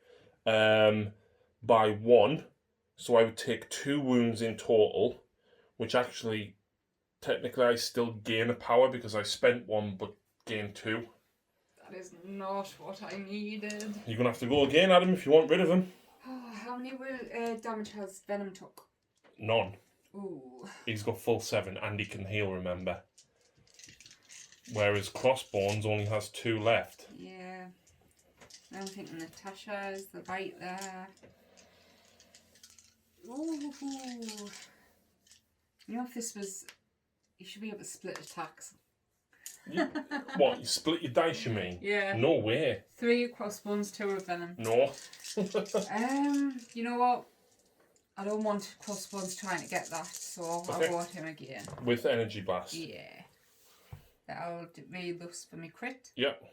S1: by 1. So I would take 2 wounds in total, which actually, technically I still gain a power because I spent 1 but gained 2.
S2: That is not what I needed.
S1: You're going to have to go again, Adam, if you want rid of him.
S2: Oh, how many damage has Venom took?
S1: None.
S2: Ooh.
S1: He's got full 7 and he can heal, remember. Whereas Crossbones only has 2 left.
S2: Yeah. I'm thinking Natasha is the bite there. Ooh. You know, if this was... You should be able to split attacks.
S1: What, you split your dice, you mean?
S2: Yeah.
S1: No way.
S2: 3 Crossbones, 2 of Venom.
S1: No.
S2: You know what? I don't want Crossbones trying to get that, so I'll go at him again.
S1: With Energy Blast.
S2: Yeah. That'll be thus for me crit.
S1: Yep.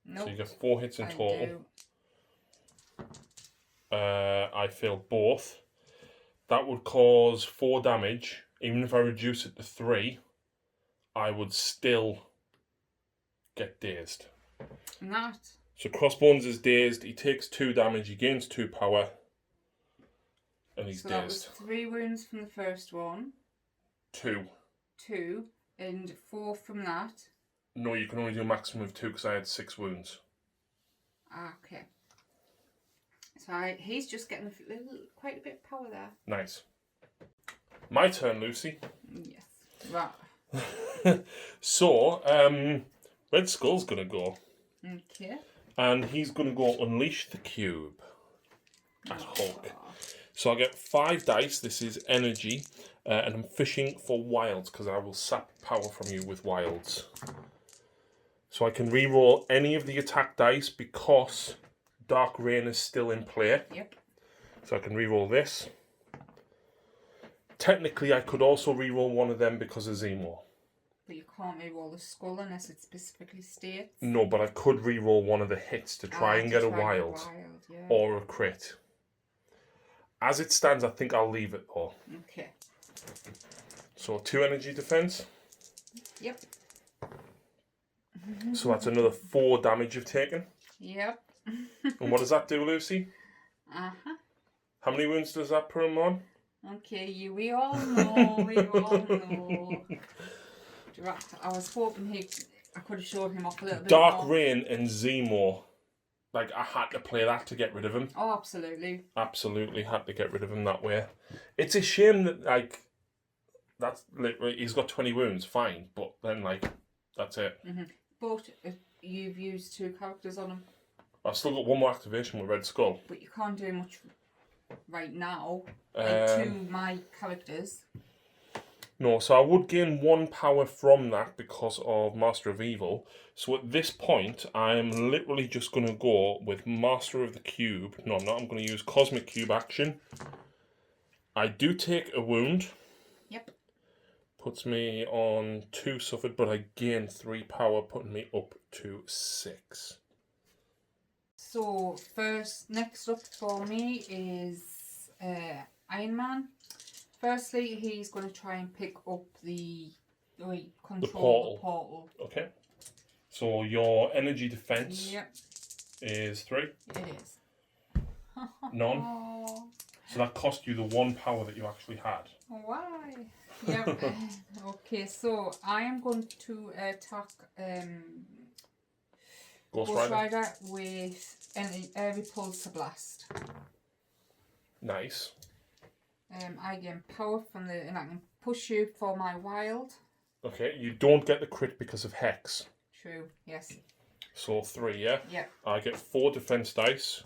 S2: Nope.
S1: So you get 4 hits in total.
S2: Do.
S1: I fail both. That would cause 4 damage. Even if I reduce it to 3, I would still get dazed.
S2: That.
S1: So Crossbones is dazed. He takes 2 damage. He gains 2 power. And he's
S2: so
S1: dazed.
S2: That was 3 wounds from the first one.
S1: 2.
S2: 2. And 4 from that.
S1: No, you can only do a maximum of 2 because I had 6 wounds.
S2: Okay. So he's just getting quite a bit of power there.
S1: Nice. My turn, Lucy.
S2: Yes. Right.
S1: So, Red Skull's going to go.
S2: Okay.
S1: And he's going to go Unleash the Cube at Hulk. So I get 5 dice. This is energy. And I'm fishing for wilds because I will sap power from you with wilds. So I can re-roll any of the attack dice because Dark Rain is still in play.
S2: Yep.
S1: So I can re-roll this. Technically, I could also re-roll one of them because of Zemo.
S2: But you can't re-roll the skull unless it specifically states.
S1: No, but I could re-roll one of the hits to try and get a wild
S2: Yeah.
S1: or a crit. As it stands, I think I'll leave it though.
S2: Okay.
S1: So 2 energy defense.
S2: Yep.
S1: So that's another 4 damage you've taken.
S2: Yep.
S1: And what does that do, Lucy?
S2: Uh-huh.
S1: How many wounds does that put him on?
S2: Okay, we all know, we all know. Right, I was hoping I could have showed him off a little bit
S1: Dark
S2: more.
S1: Rain and Zemo. Like, I had to play that to get rid of him.
S2: Oh, absolutely.
S1: Absolutely had to get rid of him that way. It's a shame that, like, that's literally, he's got 20 wounds, fine, but then, like, that's it.
S2: Mm-hmm. But you've used 2 characters on him.
S1: I've still got 1 more activation with Red Skull.
S2: But you can't do much right now. To my characters.
S1: No, so I would gain 1 power from that because of Master of Evil. So at this point, I'm literally just going to go with Master of the Cube. No, I'm not. I'm going to use Cosmic Cube action. I do take a wound.
S2: Yep.
S1: Puts me on 2 suffered, but I gain 3 power, putting me up to 6.
S2: So next up for me is Iron Man. Firstly, he's going to try and pick up the portal.
S1: Okay. So your energy defense is 3?
S2: It is.
S1: None.
S2: Oh.
S1: So that cost you the 1 power that you actually had.
S2: Why? Yep. Okay, so I am going to attack
S1: Ghost
S2: Rider with a repulsor blast.
S1: Nice.
S2: I gain power from and I can push you for my wild.
S1: Okay, you don't get the crit because of Hex.
S2: True, yes.
S1: So 3, yeah?
S2: Yep.
S1: I get 4 defense dice.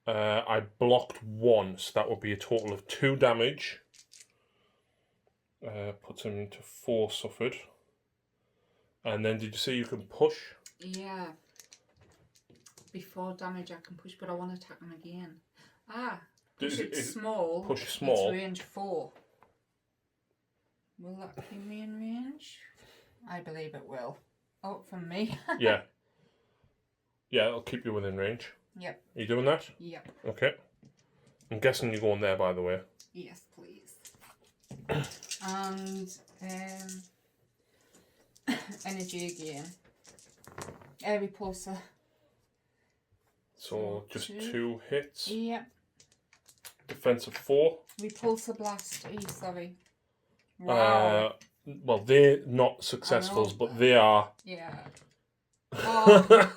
S1: I blocked 1, so that would be a total of 2 damage. Puts him to 4 suffered. And then did you say you can push?
S2: Yeah. Before damage I can push, but I want to attack him again. Push it small.
S1: Push small.
S2: It's range 4. Will that keep me in range? I believe it will. Oh, from me.
S1: Yeah. Yeah, it'll keep you within range.
S2: Yep.
S1: Are you doing that?
S2: Yep.
S1: Okay. I'm guessing you're going there, by the way.
S2: Yes, please. And energy again. A repulsor.
S1: So just 2 hits.
S2: Yep.
S1: Defense of 4.
S2: Repulsor blast. Sorry. Wow.
S1: Well, they're not successfuls, but they are.
S2: Yeah. Oh.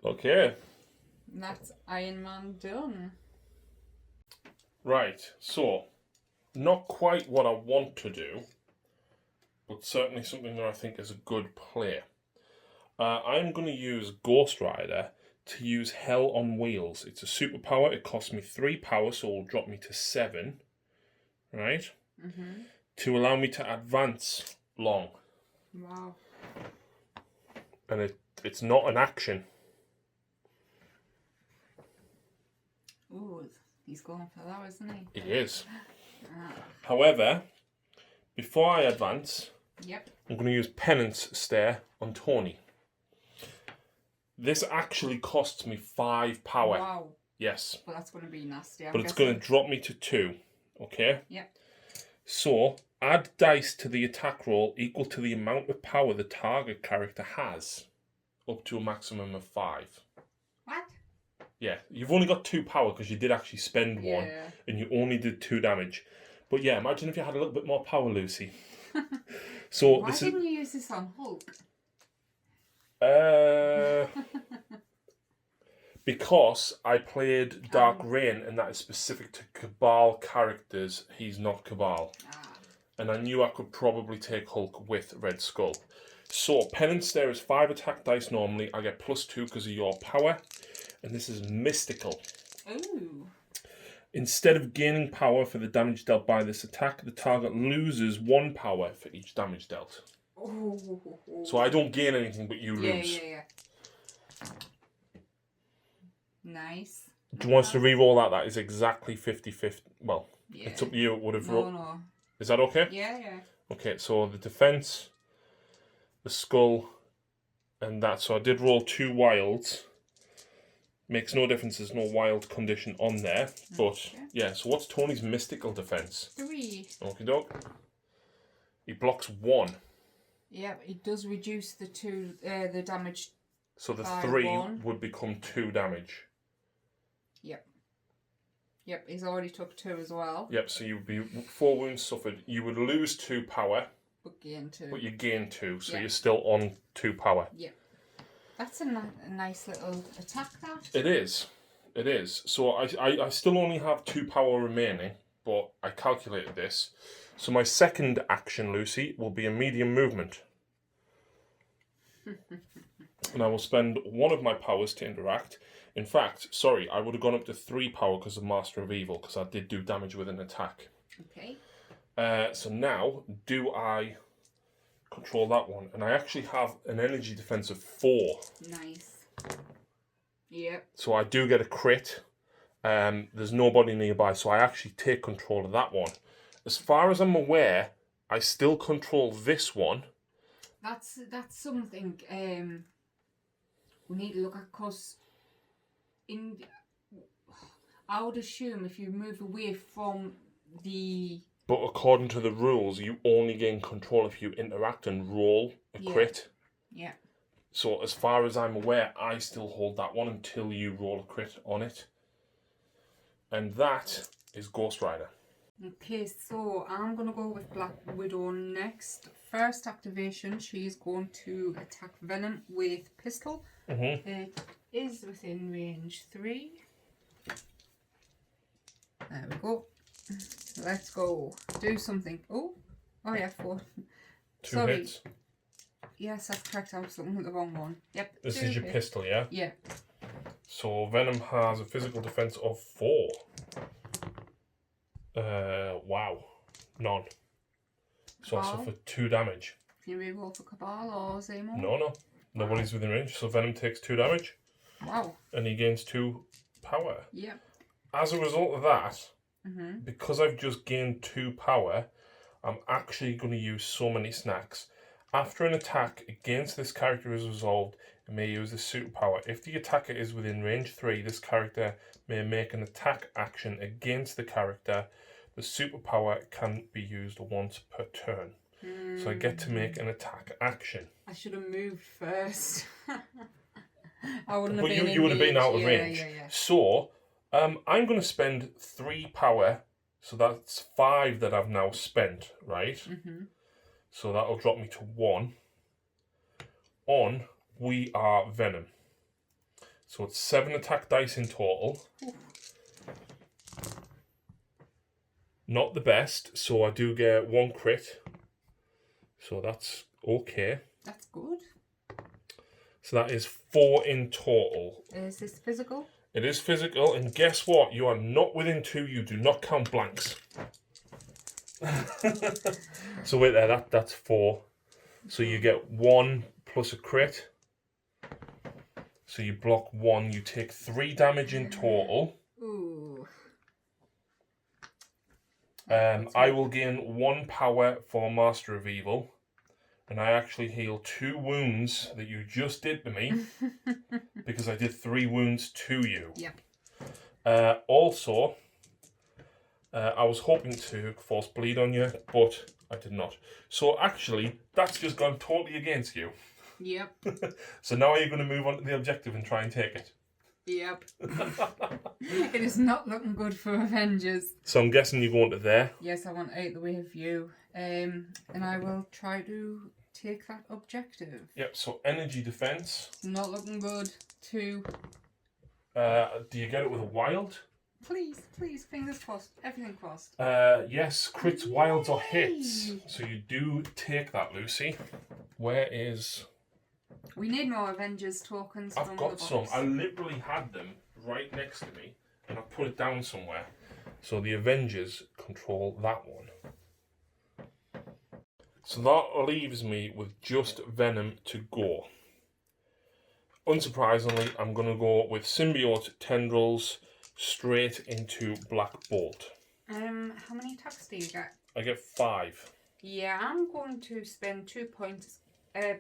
S1: Okay.
S2: That's Iron Man done.
S1: Right, so not quite what I want to do, but certainly something that I think is a good play. I'm going to use Ghost Rider to use Hell on Wheels. It's a superpower. It costs me 3 power, so it'll drop me to 7. Right?
S2: Mm-hmm.
S1: To allow me to advance long.
S2: Wow.
S1: And it's not an action.
S2: Ooh, he's going for that, isn't he?
S1: It is. However, before I advance,
S2: Yep.
S1: I'm going to use Penance Stare on Tony. This actually costs me 5 power.
S2: Wow.
S1: Yes.
S2: But that's going to be nasty.
S1: But it's going to drop me to 2. Okay?
S2: Yep.
S1: So, add dice to the attack roll equal to the amount of power the target character has. Up to a maximum of 5.
S2: What?
S1: Yeah, you've only got 2 power because you did actually spend 1
S2: Yeah.
S1: and you only did 2 damage. But yeah, imagine if you had a little bit more power, Lucy. So
S2: Why didn't you use this on Hulk?
S1: Because I played Dark Reign and that is specific to Cabal characters. He's not Cabal. And I knew I could probably take Hulk with Red Skull. So, Penance there is 5 attack dice normally. I get +2 because of your power. And this is mystical.
S2: Ooh.
S1: Instead of gaining power for the damage dealt by this attack, the target loses 1 power for each damage dealt.
S2: Ooh.
S1: So I don't gain anything, but you lose.
S2: Yeah. Nice.
S1: Do you want us to re-roll that? That is exactly 50-50. Well,
S2: Yeah.
S1: it's up to you. It would have
S2: No.
S1: Is that okay?
S2: Yeah.
S1: Okay, so the defense, the skull, and that. So I did roll 2 wilds. Makes no difference. There's no wild condition on there. But yeah. So what's Tony's mystical defense?
S2: 3.
S1: Okie doke. He blocks 1.
S2: Yeah, it does reduce the the damage.
S1: So the
S2: by
S1: 3
S2: 1.
S1: would become 2 damage.
S2: Yep, he's already took 2 as well.
S1: Yep. So you would be 4 wounds suffered. You would lose 2 power.
S2: But gain 2.
S1: But you gain 2, so you're still on 2 power.
S2: Yep. That's a nice little attack, that.
S1: It is. It is. So I still only have 2 power remaining, but I calculated this. So my second action, Lucy, will be a medium movement. And I will spend 1 of my powers to interact. In fact, sorry, I would have gone up to 3 power because of Master of Evil, because I did do damage with an attack.
S2: Okay.
S1: So now, do I control that one? And I actually have an energy defense of 4.
S2: Nice. Yep.
S1: So I do get a crit. There's nobody nearby, so I actually take control of that one. As far as I'm aware, I still control this one.
S2: That's something we need to look at, because I would assume if you move away from the...
S1: But according to the rules, you only gain control if you interact and roll a crit.
S2: Yeah.
S1: So as far as I'm aware, I still hold that one until you roll a crit on it. And that is Ghost Rider.
S2: Okay, so I'm going to go with Black Widow next. First activation, she's going to attack Venom with pistol. It is within range 3. There we go. Let's go. Do something. Oh yeah, 4.
S1: 2
S2: Sorry.
S1: hits.
S2: Yes, that's correct. I was looking at the wrong one. Yep.
S1: This is your pistol, yeah?
S2: Yeah.
S1: So Venom has a physical defense of 4. Wow. None. So I suffer 2 damage.
S2: Can you reroll for Cabal or Zemo?
S1: No. Nobody's within range. So Venom takes 2 damage.
S2: Wow.
S1: And he gains 2 power.
S2: Yep.
S1: As a result of that, because I've just gained 2 power, I'm actually going to use so many snacks. After an attack against this character is resolved, it may use the superpower. If the attacker is within range 3, this character may make an attack action against the character. The superpower can be used once per turn. So I get to make an attack action.
S2: I should have moved first. I wouldn't have
S1: but
S2: been
S1: you would have been out of range.
S2: Yeah.
S1: So I'm going to spend 3 power. So that's 5 that I've now spent, right? So that'll drop me to 1. On We Are Venom. So it's 7 attack dice in total. Not the best, so I do get 1 crit. So that's okay.
S2: That's good.
S1: So that is 4 in total.
S2: Is this physical?
S1: It is physical, and guess what? You are not within 2. You do not count blanks. So wait there, that's 4. So you get 1 plus a crit. So you block 1. You take 3 damage in total.
S2: Ooh.
S1: I will gain 1 power for Master of Evil. And I actually heal 2 wounds that you just did to me because I did 3 wounds to you.
S2: Yep.
S1: Also, I was hoping to force bleed on you, but I did not. So actually, that's just gone totally against you.
S2: Yep.
S1: So now you're going to move on to the objective and try and take it.
S2: Yep. It is not looking good for Avengers.
S1: So I'm guessing you're going to there.
S2: Yes, I want out the way of you. And I will try to take that objective.
S1: Yep, so energy defense.
S2: Not looking good. 2.
S1: Do you get it with a wild?
S2: Please, fingers crossed. Everything crossed.
S1: Yes, crits, wilds, or hits. So you do take that, Lucy. Where is...
S2: We need more Avengers tokens.
S1: I've got some. I literally had them right next to me, and I put it down somewhere. So the Avengers control that one. So that leaves me with just Venom to go. Unsurprisingly, I'm going to go with Symbiote Tendrils straight into Black Bolt.
S2: How many attacks do you get?
S1: I get 5.
S2: Yeah, I'm going to spend 2 points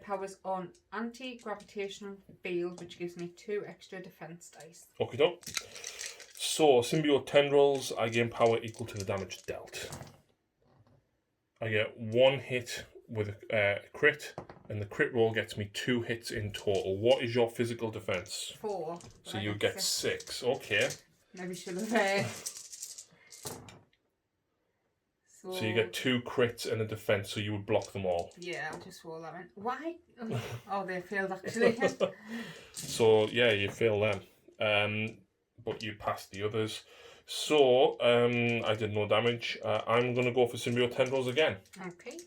S2: powers on anti-gravitational field, which gives me 2 extra defense dice.
S1: Okay, doke. So, Symbiote Tendrils, I gain power equal to the damage dealt. I get 1 hit with a crit, and the crit roll gets me 2 hits in total. What is your physical defense?
S2: 4.
S1: So you get 6. Okay.
S2: Maybe should have.
S1: So you get 2 crits and a defense, so you would block them all.
S2: Yeah, I'll just roll that in. Why? Oh, they failed actually.
S1: So yeah, you fail them. But you passed the others. So I did no damage. I'm gonna go for Symbiote Tendrils again.
S2: Okay.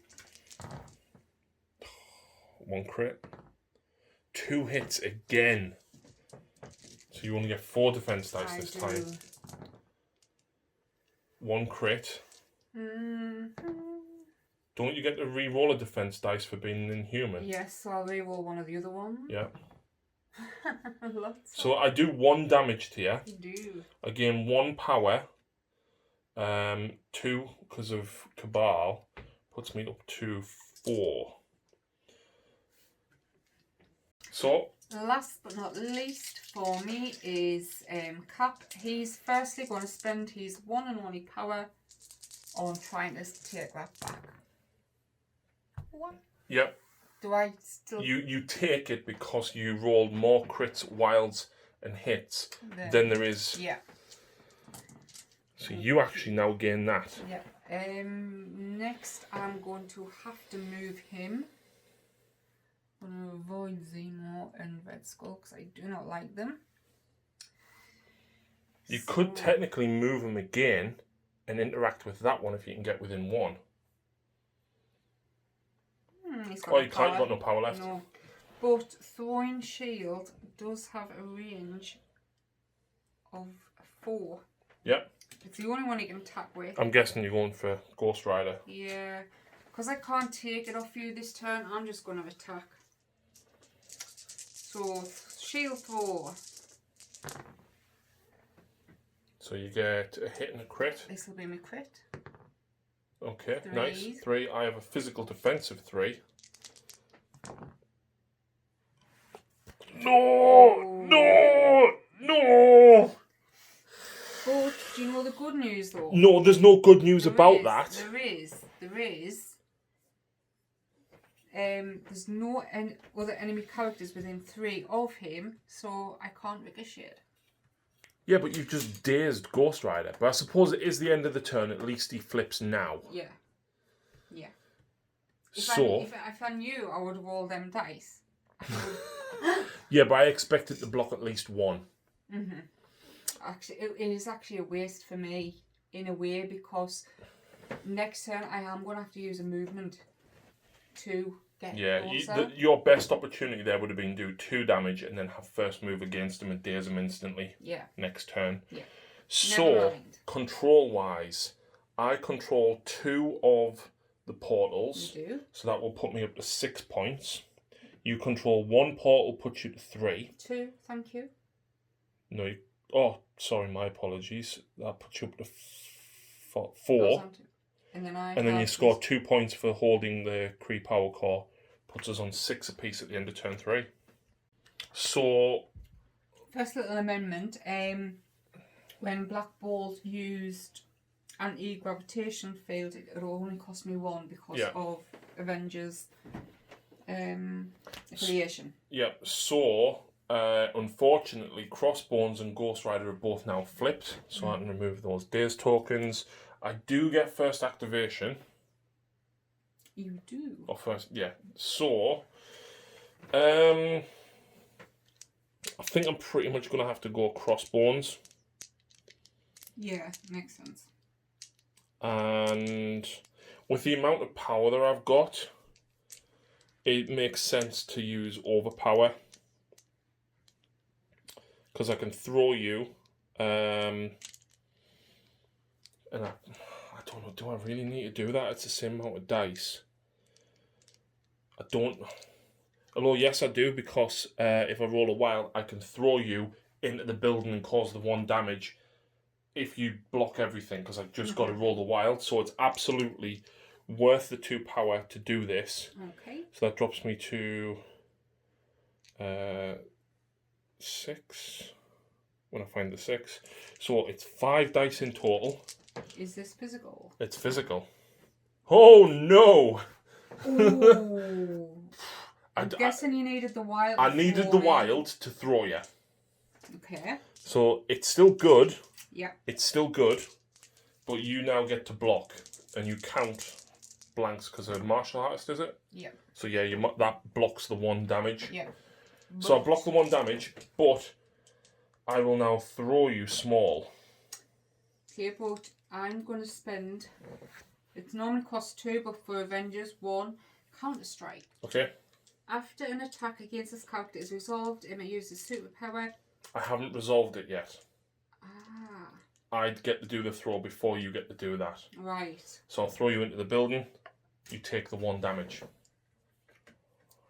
S1: 1 crit. 2 hits again. So you only get 4 defense dice this time. 1 crit. Don't you get to re-roll a defense dice for being inhuman?
S2: Yes, so I'll re-roll one of the other ones.
S1: Yeah.
S2: Lots.
S1: So I do 1 damage to you.
S2: You do.
S1: I gain 1 power. 2 because of Cabal. Puts me up to 4. So
S2: last but not least for me is Cap. He's firstly going to spend his 1 and only power on trying to take that back. What?
S1: Yep.
S2: Do I still...
S1: You take it because you rolled more crits, wilds, and hits than there is.
S2: Yeah.
S1: So you actually now gain that.
S2: Yeah. Next, I'm going to have to move him. I'm going to avoid Zemo and Red Skull because I do not like them.
S1: You could technically move him again and interact with that one if you can get within 1.
S2: He's got
S1: You can't. You've got no power left.
S2: No. But Throwing Shield does have a range of 4.
S1: Yep.
S2: It's the only one you can attack with.
S1: I'm guessing you're going for Ghost Rider.
S2: Yeah. Because I can't take it off you this turn, I'm just going to attack. So, Shield throw.
S1: So you get a hit and a crit.
S2: This will be my crit.
S1: Okay,
S2: 3.
S1: nice. 3. I have a physical defense of 3. No! No! No!
S2: But do you know the good news though?
S1: No, there's no good news about that.
S2: There is. There's no other enemy characters within 3 of him, so I can't ricochet.
S1: Yeah, but you've just dazed Ghost Rider. But I suppose it is the end of the turn. At least he flips now.
S2: Yeah. Yeah. If I knew, I would roll them dice.
S1: Yeah, but I expected to block at least 1.
S2: Mm-hmm. Actually, it is actually a waste for me in a way because next turn I am going to have to use a movement to get closer.
S1: Your best opportunity there would have been do 2 damage and then have first move against him and daze him instantly.
S2: Yeah.
S1: Next turn.
S2: Yeah.
S1: So, control-wise, I control 2 of the portals.
S2: You do.
S1: So that will put me up to 6 points. You control 1 portal, puts you to 3.
S2: 2, thank you.
S1: No, oh, sorry, my apologies. That puts you up to 4.
S2: And then
S1: you score 2 points for holding the Kree Power Core. puts us on 6 apiece at the end of turn 3. So,
S2: first little amendment. When Black Bolt used anti-gravitation field, it only cost me 1 because of Avengers affiliation.
S1: Yeah, so unfortunately Crossbones and Ghost Rider are both now flipped, so I can remove those days tokens. I do get first activation.
S2: You do?
S1: Or first, yeah. So, I think I'm pretty much going to have to go Crossbones.
S2: Yeah, makes sense.
S1: And with the amount of power that I've got, it makes sense to use Overpower. Because I can throw you, and I don't know, do I really need to do that? It's the same amount of dice. I don't, although yes I do, because if I roll a wild, I can throw you into the building and cause the 1 damage if you block everything, because I've just got to roll the wild, so it's absolutely worth the 2 power to do this.
S2: Okay.
S1: So that drops me to 6 when I find the 6. So it's 5 dice in total.
S2: Is this physical?
S1: It's physical. Oh no!
S2: Ooh. I'm guessing you needed the wild.
S1: I needed the wild to throw you.
S2: Okay.
S1: So it's still good.
S2: Yeah.
S1: It's still good, but you now get to block, and you count blanks because of martial artist, is it?
S2: Yeah.
S1: So yeah, that blocks the 1 damage.
S2: Yeah.
S1: So I block the 1 damage, but I will now throw you small.
S2: Okay, but I'm going to spend. It normally costs 2, but for Avengers 1, Counter Strike.
S1: Okay.
S2: After an attack against this character is resolved, it may use its superpower.
S1: I haven't resolved it yet.
S2: Ah.
S1: I'd get to do the throw before you get to do that.
S2: Right.
S1: So I'll throw you into the building. You take the 1 damage.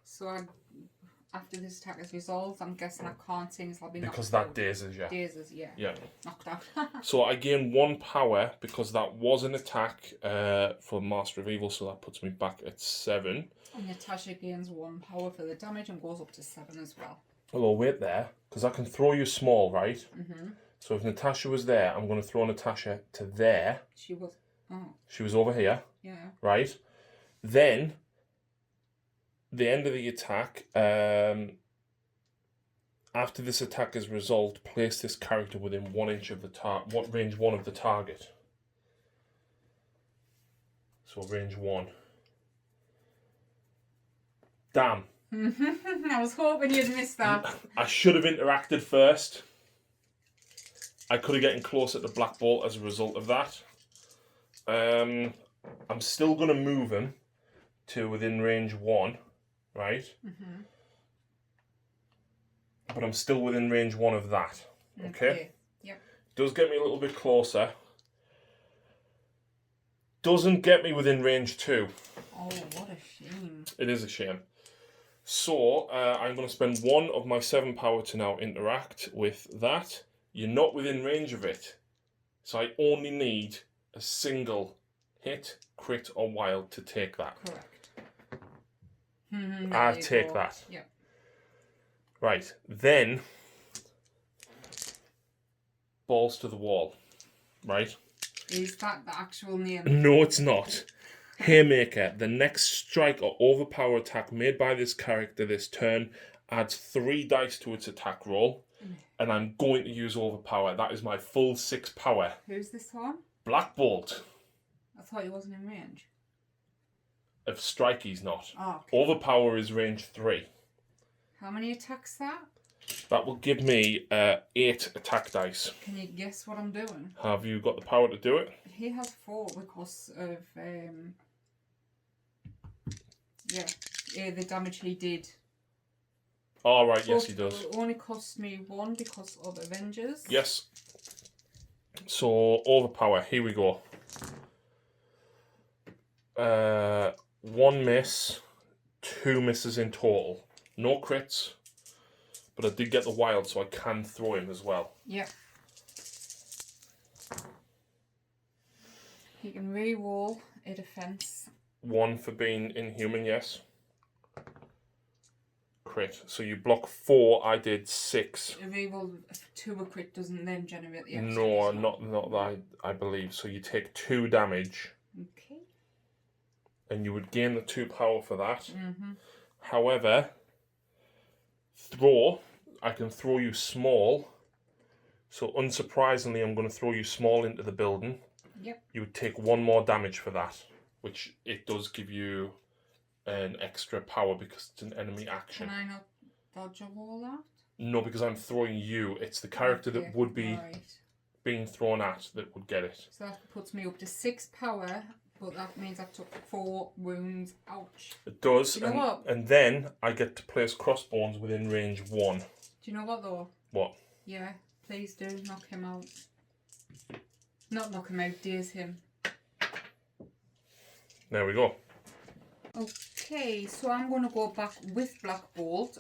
S2: So after this attack is resolved, I'm guessing I can't since I'll be knocked
S1: because
S2: out.
S1: that dazes you.
S2: Dazes, yeah.
S1: Yeah.
S2: Knocked out.
S1: So I gain 1 power because that was an attack for Master of Evil, so that puts me back at 7.
S2: And Natasha gains 1 power for the damage and goes up to 7 as well.
S1: Although wait there, because I can throw you small, right?
S2: Mm-hmm.
S1: So if Natasha was there, I'm going to throw Natasha to there.
S2: She was. Oh.
S1: She was over here.
S2: Yeah.
S1: Right? Then, the end of the attack, after this attack is resolved, place this character within 1 inch of the range 1 of the target. So range 1. Damn.
S2: I was hoping you'd miss that.
S1: I should have interacted first. I could have gotten closer to Black Bolt as a result of that. I'm still going to move him to within range 1, right?
S2: Mm-hmm.
S1: But I'm still within range 1 of that. Okay?
S2: Yep.
S1: Does get me a little bit closer. Doesn't get me within range 2.
S2: Oh, what a shame.
S1: It is a shame. So, I'm going to spend 1 of my 7 power to now interact with that. You're not within range of it. So I only need a single hit, crit, or wild to take that.
S2: Correct.
S1: I take that.
S2: Yep.
S1: Right, then balls to the wall, right?
S2: Is that the actual name?
S1: No, it's not. Haymaker. The next strike or overpower attack made by this character this turn adds 3 dice to its attack roll, and I'm going to use overpower. That is my full 6 power.
S2: Who's this one?
S1: Black Bolt.
S2: I thought he wasn't in range.
S1: If strike, he's not.
S2: Oh, okay.
S1: Overpower is range 3.
S2: How many attacks that?
S1: That will give me 8 attack dice.
S2: Can you guess what I'm doing?
S1: Have you got the power to do it?
S2: He has 4 because of the damage he did.
S1: Oh, right, yes, he does.
S2: It only cost me 1 because of Avengers.
S1: Yes. So, overpower, here we go. 1 miss, 2 misses in total. No crits, but I did get the wild, so I can throw him as well.
S2: Yep. He can re-roll a defense.
S1: 1 for being inhuman, yes. crit. So you block 4, I did 6.
S2: A reroll to a crit doesn't then generate the extra.
S1: No, not that I believe. So you take 2 damage.
S2: Okay.
S1: And you would gain the 2 power for that.
S2: Mm-hmm.
S1: However, I can throw you small. So unsurprisingly, I'm going to throw you small into the building.
S2: Yep.
S1: You would take 1 more damage for that, which it does give you an extra power because it's an enemy action.
S2: Can I not dodge all that?
S1: No, because I'm throwing you. It's the character that would be being thrown at that would get it.
S2: So that puts me up to 6 power, but that means I took 4 wounds. Ouch.
S1: It does.
S2: Do you know what?
S1: And then I get to place crossbones within range 1.
S2: Do you know what though?
S1: What?
S2: Yeah, please do knock him out. Not knock him out, daze him.
S1: There we go.
S2: Okay, so I'm going to go back with Black Bolt.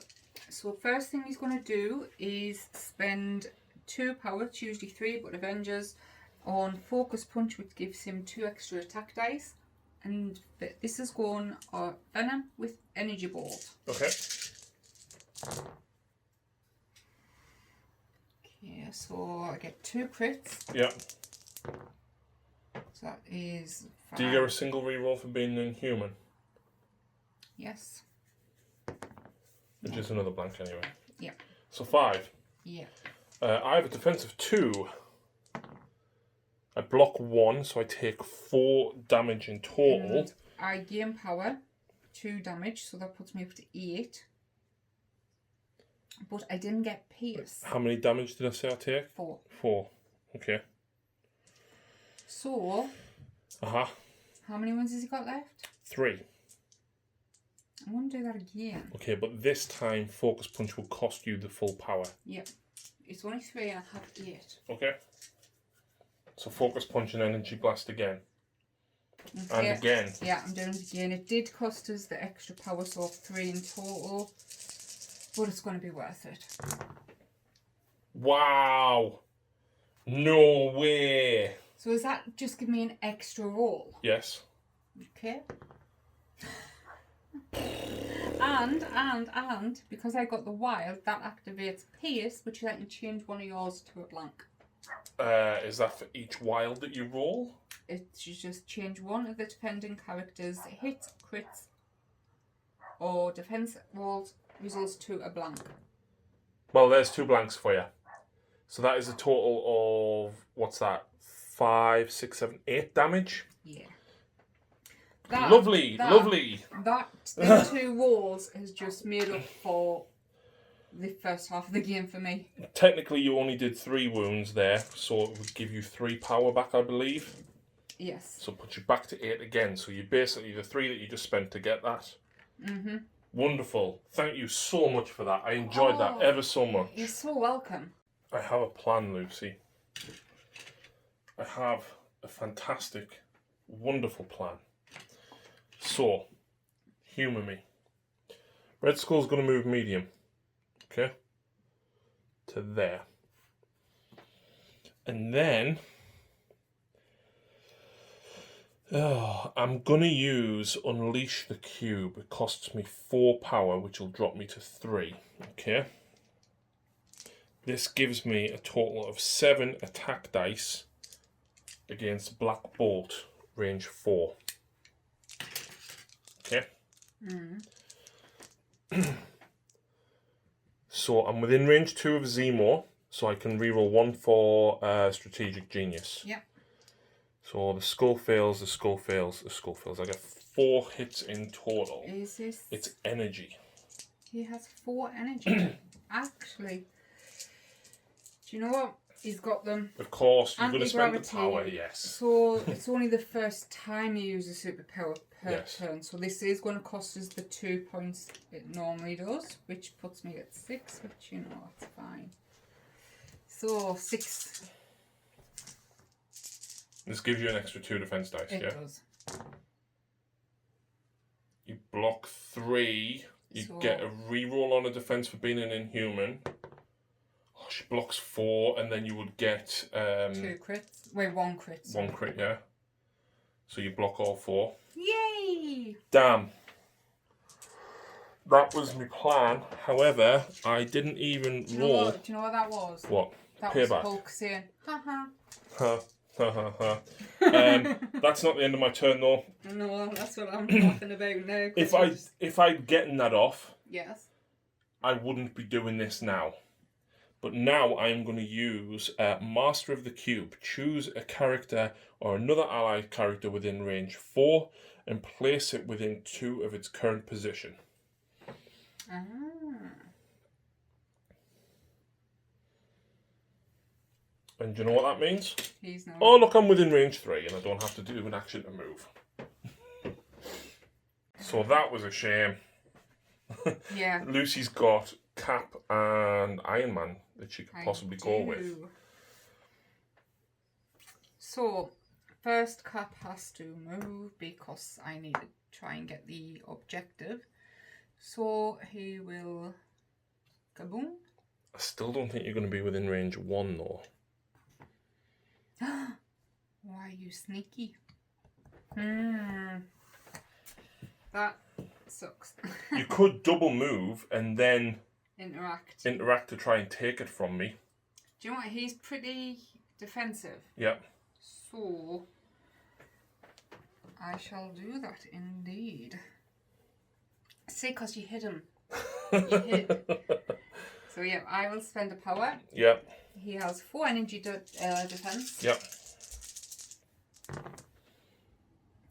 S2: So first thing he's going to do is spend 2 power, it's usually 3, but Avengers, on Focus Punch, which gives him 2 extra attack dice. And this is going Venom with Energy Bolt.
S1: Okay.
S2: Okay, so I get 2 crits.
S1: Yeah.
S2: So that is 5.
S1: Do you get a single reroll for being inhuman?
S2: Yes.
S1: Which is another blank anyway.
S2: Yeah.
S1: So 5.
S2: Yeah.
S1: I have a defense of 2. I block 1, so I take 4 damage in total.
S2: And I gain power, 2 damage, so that puts me up to 8. But I didn't get Pierce.
S1: How many damage did I say I take?
S2: 4.
S1: 4. Okay.
S2: So,
S1: How
S2: many ones has he got left?
S1: 3.
S2: I want to do that again.
S1: Okay, but this time Focus Punch will cost you the full power.
S2: Yep. It's only 3 and I have 8.
S1: Okay. So Focus Punch and Energy Blast again.
S2: Okay.
S1: And again.
S2: Yeah, I'm doing it again. It did cost us the extra power, so 3 in total. But it's going to be worth it.
S1: Wow. No way.
S2: So does that just give me an extra roll?
S1: Yes.
S2: Okay. And because I got the wild, that activates Pierce, which I can change one of yours to a blank.
S1: Is that for each wild that you roll?
S2: You just change one of the defending characters' hits, crits, or defense rolls results to a blank.
S1: Well, there's 2 blanks for you. So that is a total of, what's that? 5, 6, 7, 8 damage?
S2: Yeah.
S1: Lovely.
S2: That the 2 rolls has just made up for the first half of the game for me.
S1: Technically, you only did 3 wounds there, so it would give you 3 power back, I believe.
S2: Yes.
S1: So put you back to 8 again. So you basically, the 3 that you just spent to get that.
S2: Mm-hmm.
S1: Wonderful. Thank you so much for that. I enjoyed that ever so much.
S2: You're so welcome.
S1: I have a plan, Lucy. I have a fantastic, wonderful plan. So, humour me. Red Skull's going to move medium. Okay? To there. And then I'm going to use Unleash the Cube. It costs me 4 power, which will drop me to 3. Okay? This gives me a total of 7 attack dice against Black Bolt, range 4. Okay? So I'm within range 2 of Zemo, so I can reroll 1 for Strategic Genius.
S2: Yeah.
S1: So the skull fails, the skull fails, the skull fails. I get 4 hits in total.
S2: Is this?
S1: It's energy.
S2: He has 4 energy. Actually, do you know what? He's got them.
S1: Of course, you're going to spend the
S2: Anti-gravity.
S1: power, yes.
S2: So it's only the first time you use a superpower per
S1: Yes.
S2: turn. So this is going to cost us the 2 points it normally does, which puts me at 6, which you know, that's fine. So 6.
S1: This gives you an extra 2 defense dice,
S2: It
S1: yeah?
S2: does.
S1: You block 3. You
S2: So-
S1: get a reroll on a defense for being an inhuman. Oh, she blocks 4, and then you would get
S2: 2 crits. Wait, 1 crit.
S1: 1 crit, yeah? So you block all 4.
S2: Yay!
S1: Damn. That was my plan. However, I didn't even roll.
S2: Do you know what that was?
S1: What?
S2: That
S1: Payback.
S2: was Hulk saying, haha.
S1: Ha, ha, ha, ha. That's not the end of my turn, though.
S2: No, that's what I'm talking about now.
S1: If I'd gotten that off,
S2: Yes.
S1: I wouldn't be doing this now. But now I am going to use Master of the Cube. Choose a character or another allied character within range 4 and place it within 2 of its current position.
S2: Ah.
S1: And do you know what that means?
S2: He's not.
S1: Oh, look, I'm within range 3 and I don't have to do an action to move. So that was a shame.
S2: Yeah.
S1: Lucy's got Cap and Iron Man that she could possibly go with.
S2: So, first Cap has to move because I need to try and get the objective. So he will kaboom.
S1: I still don't think you're going to be within range 1 though.
S2: Why are you sneaky? That sucks.
S1: You could double move and then
S2: interact
S1: to try and take it from me.
S2: Do you know what? He's pretty defensive.
S1: Yep.
S2: So I shall do that indeed. See, because you hit him. You hit. So yeah, I will spend a power.
S1: Yep.
S2: He has 4 energy defense.
S1: Yep.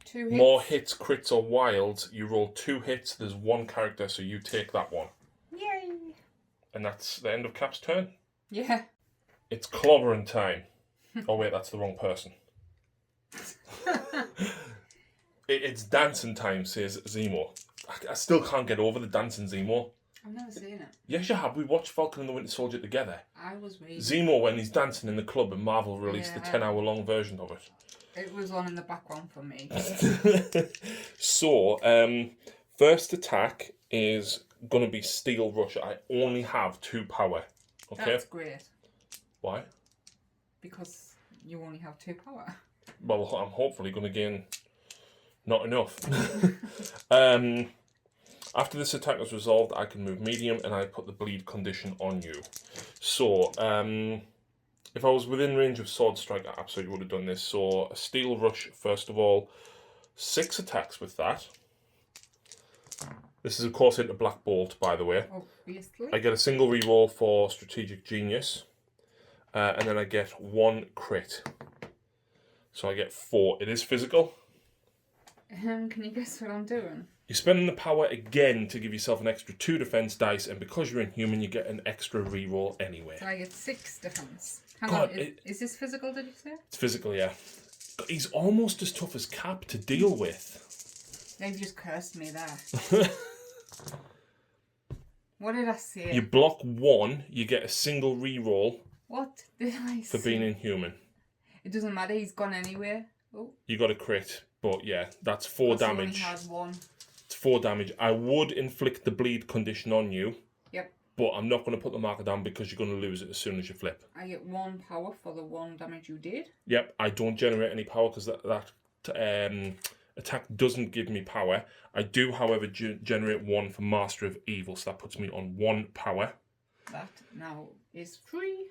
S2: 2 hits.
S1: More hits, crits, or wilds. You roll 2 hits. There's 1 character, so you take that one.
S2: Yay!
S1: And that's the end of Cap's turn.
S2: Yeah.
S1: It's clobbering time. Oh wait, that's the wrong person. It's dancing time, says Zemo. I still can't get over the dancing Zemo.
S2: I've never seen it.
S1: Yes, you have. We watched Falcon and the Winter Soldier together.
S2: I was waiting.
S1: Zemo, when he's dancing in the club, and Marvel released the 10-hour-long version of it.
S2: It was on in the background for me.
S1: So, first attack is going to be Steel Rush. I only have 2 power. Okay.
S2: That's great.
S1: Why?
S2: Because you only have 2 power.
S1: Well, I'm hopefully going to gain not enough. After this attack is resolved, I can move medium and I put the bleed condition on you. So, if I was within range of Sword Strike, I absolutely would have done this. So, a Steel Rush, first of all. 6 attacks with that. This is, of course, into Black Bolt, by the way.
S2: Obviously.
S1: I get a single reroll for Strategic Genius. And then I get 1 crit. So I get 4. It is physical.
S2: Can you guess what I'm doing?
S1: You're spending the power again to give yourself an extra 2 defense dice, and because you're inhuman, you get an extra reroll anyway.
S2: So I get 6 defense. Hang
S1: God,
S2: on, is this physical, did you say?
S1: It's physical, yeah. He's almost as tough as Cap to deal with.
S2: They've just cursed me there. What did I say?
S1: You block 1, you get a single reroll.
S2: What did I say?
S1: For being inhuman.
S2: It doesn't matter, he's gone anyway. Oh.
S1: You got a crit, but yeah, that's 4 damage.
S2: He only has 1.
S1: It's 4 damage. I would inflict the bleed condition on you.
S2: Yep.
S1: But I'm not going to put the marker down because you're going to lose it as soon as you flip.
S2: I get 1 power for the 1 damage you did.
S1: Yep, I don't generate any power because that attack doesn't give me power. I do, however, generate 1 for Master of Evil, so that puts me on 1 power.
S2: That now is 3.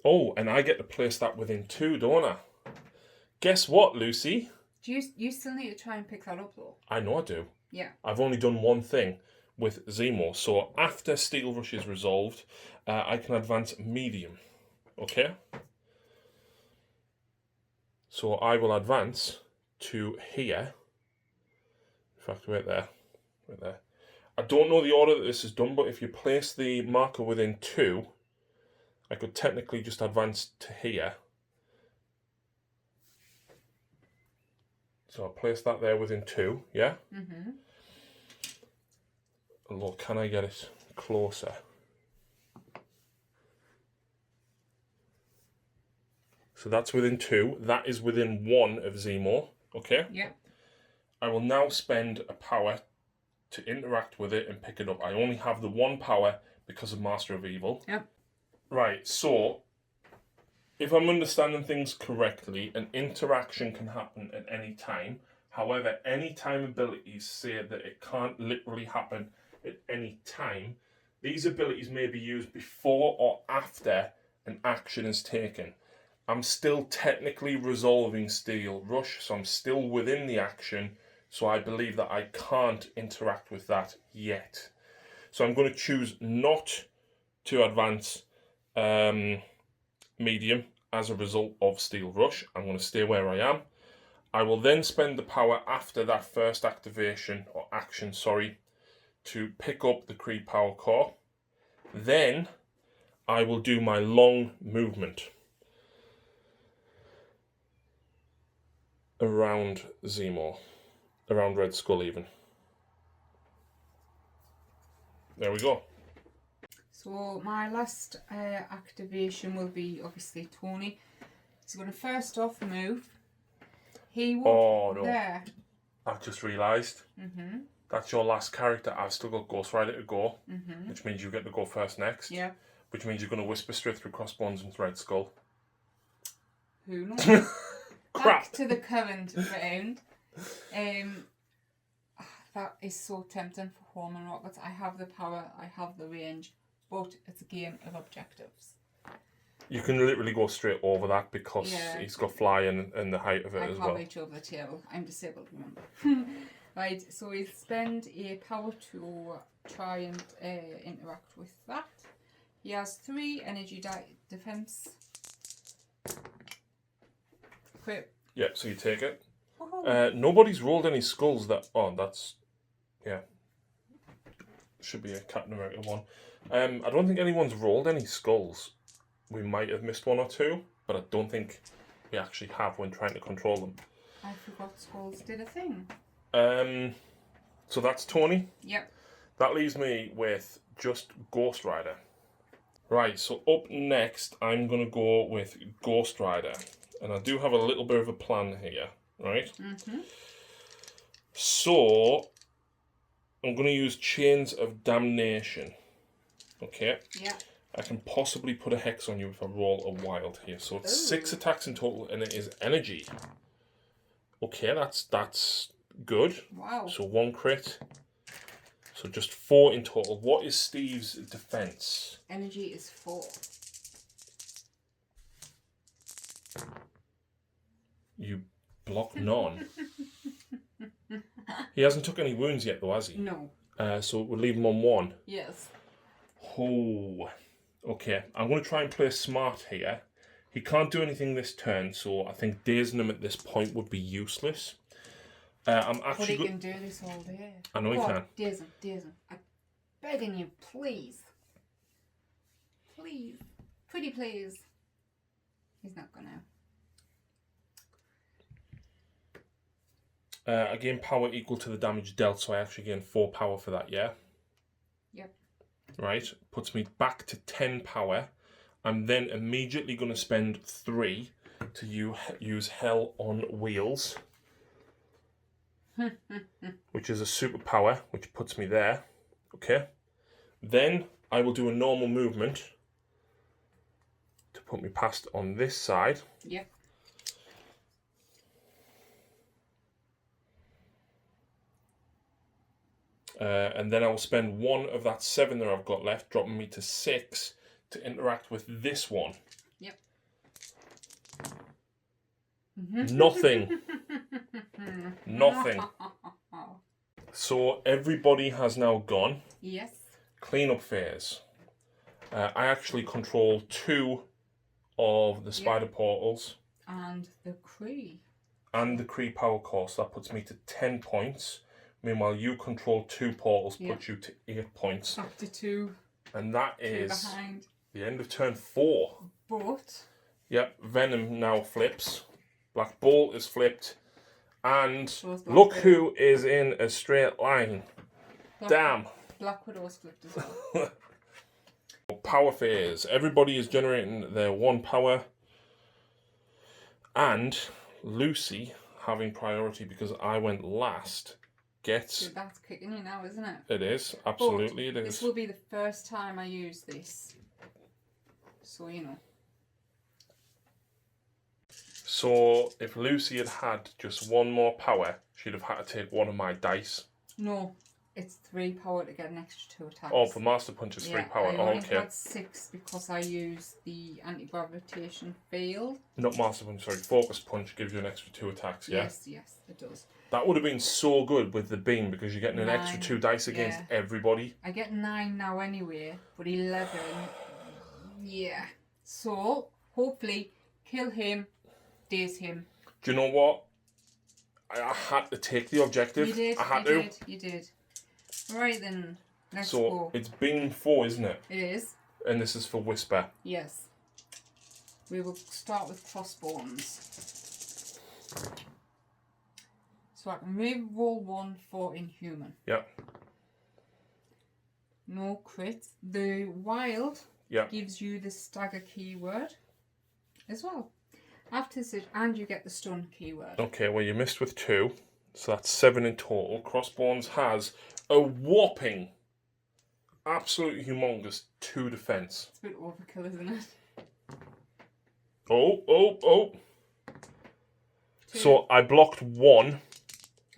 S1: Oh, and I get to place that within 2, don't I? Guess what, Lucy?
S2: Do you still need to try and pick that up, though?
S1: I know I do.
S2: Yeah.
S1: I've only done one thing with Zemo. So after Steel Rush is resolved, I can advance medium. Okay? So I will advance to here. In fact, right there. Right there. I don't know the order that this is done, but if you place the marker within 2, I could technically just advance to here. So I'll place that there within 2, yeah?
S2: Mm-hmm.
S1: Look, can I get it closer? So that's within 2. That is within 1 of Zemo, okay?
S2: Yeah.
S1: I will now spend a power to interact with it and pick it up. I only have the 1 power because of Master of Evil.
S2: Yep.
S1: Right, so if I'm understanding things correctly, an interaction can happen at any time. However, anytime abilities say that it can't literally happen at any time, these abilities may be used before or after an action is taken. I'm still technically resolving Steel Rush, so I'm still within the action, so I believe that I can't interact with that yet. So I'm going to choose not to advance medium as a result of Steel Rush. I'm going to stay where I am. I will then spend the power after that first activation, or action, sorry, to pick up the Kree Power Core. Then I will do my long movement around Zemo, around Red Skull even. There we go.
S2: So my last activation will be obviously Tony. He's going to first off move. He will there.
S1: I've just realised. That's your last character. I've still got Ghost Rider to go, which means you get to go first next.
S2: Yeah.
S1: Which means you're going to whisper straight through Crossbones into Red Skull.
S2: Who knows? Back to the current round. That is so tempting for Hormone Rockets. I have the power, I have the range, but it's a game of objectives. You
S1: can literally go straight over that because he's got flying and the height of it as well.
S2: I can't reach over the table. I'm disabled, remember. Right, so he'll spend a power to try and interact with that. He has 3 energy defense. Crit.
S1: Yeah, so you take it. Nobody's rolled any skulls that... Oh, that's... Yeah. Should be a Captain America one. I don't think anyone's rolled any skulls. We might have missed 1 or 2, but I don't think we actually have when trying to control them.
S2: I forgot skulls did a thing.
S1: So that's Tony.
S2: Yep.
S1: That leaves me with just Ghost Rider. Right, so up next, I'm going to go with Ghost Rider. And I do have a little bit of a plan here, right? So, I'm going to use Chains of Damnation. Okay?
S2: Yeah.
S1: I can possibly put a hex on you if I roll a wild here. So it's 6 attacks in total, and it is energy. Okay, that's good.
S2: Wow.
S1: So 1 crit. So just 4 in total. What is Steve's defense?
S2: Energy is 4.
S1: You block none. He hasn't took any wounds yet, though, has he?
S2: No.
S1: So we'll leave him on 1.
S2: Yes.
S1: Oh. Okay, I'm going to try and play smart here. He can't do anything this turn, so I think dazing him at this point would be useless. I'm actually.
S2: But he can do this all day.
S1: I know he can.
S2: Daze him. I'm begging you, please. Please. Pretty please. He's not gonna.
S1: I gain power equal to the damage dealt, so I actually gain 4 power for that, yeah?
S2: Yep.
S1: Right, puts me back to 10 power. I'm then immediately going to spend 3 to use Hell on Wheels. Which is a superpower, which puts me there. Okay. Then I will do a normal movement to put me past on this side.
S2: Yep.
S1: And then I will spend 1 of that 7 that I've got left, dropping me to 6 to interact with this one.
S2: Yep.
S1: Nothing. Nothing. So everybody has now gone.
S2: Yes.
S1: Cleanup phase. I actually control 2 of the spider portals.
S2: And the Kree.
S1: And the Kree power core, so that puts me to 10 points. Meanwhile, you control 2 portals, puts you to 8 points.
S2: Up to 2.
S1: And that is
S2: behind.
S1: The end of turn 4.
S2: But.
S1: Yep, Venom now flips. Black Bolt is flipped. And
S2: look
S1: who is in a straight line. Damn.
S2: Black Widow's flipped as well.
S1: Power phase. Everybody is generating their 1 power. And Lucy, having priority because I went last, gets...
S2: Dude, that's kicking you now, isn't it?
S1: It is. Absolutely it is.
S2: This will be the first time I use this. So, you know.
S1: So if Lucy had had just one more power, she'd have had to take one of my dice.
S2: No, it's 3 power to get an extra 2 attacks.
S1: Oh, for Master Punch is 3 power.
S2: I
S1: Oh,
S2: only
S1: okay.
S2: had 6 because I used the anti-gravitation field.
S1: Not Master Punch, sorry. Focus Punch gives you an extra 2 attacks, yeah?
S2: Yes, it does.
S1: That would have been so good with the beam because you're getting an
S2: 9,
S1: extra 2 dice against everybody.
S2: I get 9 now anyway, but 11, yeah. So, hopefully, kill him, daze him.
S1: Do you know what? I had to take the objective.
S2: You did,
S1: I had
S2: you did. Right then, let's
S1: so
S2: go.
S1: it's beam 4, isn't it?
S2: It is.
S1: And this is for Whisper.
S2: Yes. We will start with crossbones. So I can re-roll 1 for Inhuman.
S1: Yep.
S2: No crits. The wild gives you the stagger keyword as well. After this, and you get the stun keyword.
S1: Okay, well you missed with 2. So that's 7 in total. Crossbones has a whopping, absolutely humongous 2 defense.
S2: It's a bit overkill, isn't it?
S1: Oh.
S2: 2.
S1: So I blocked 1.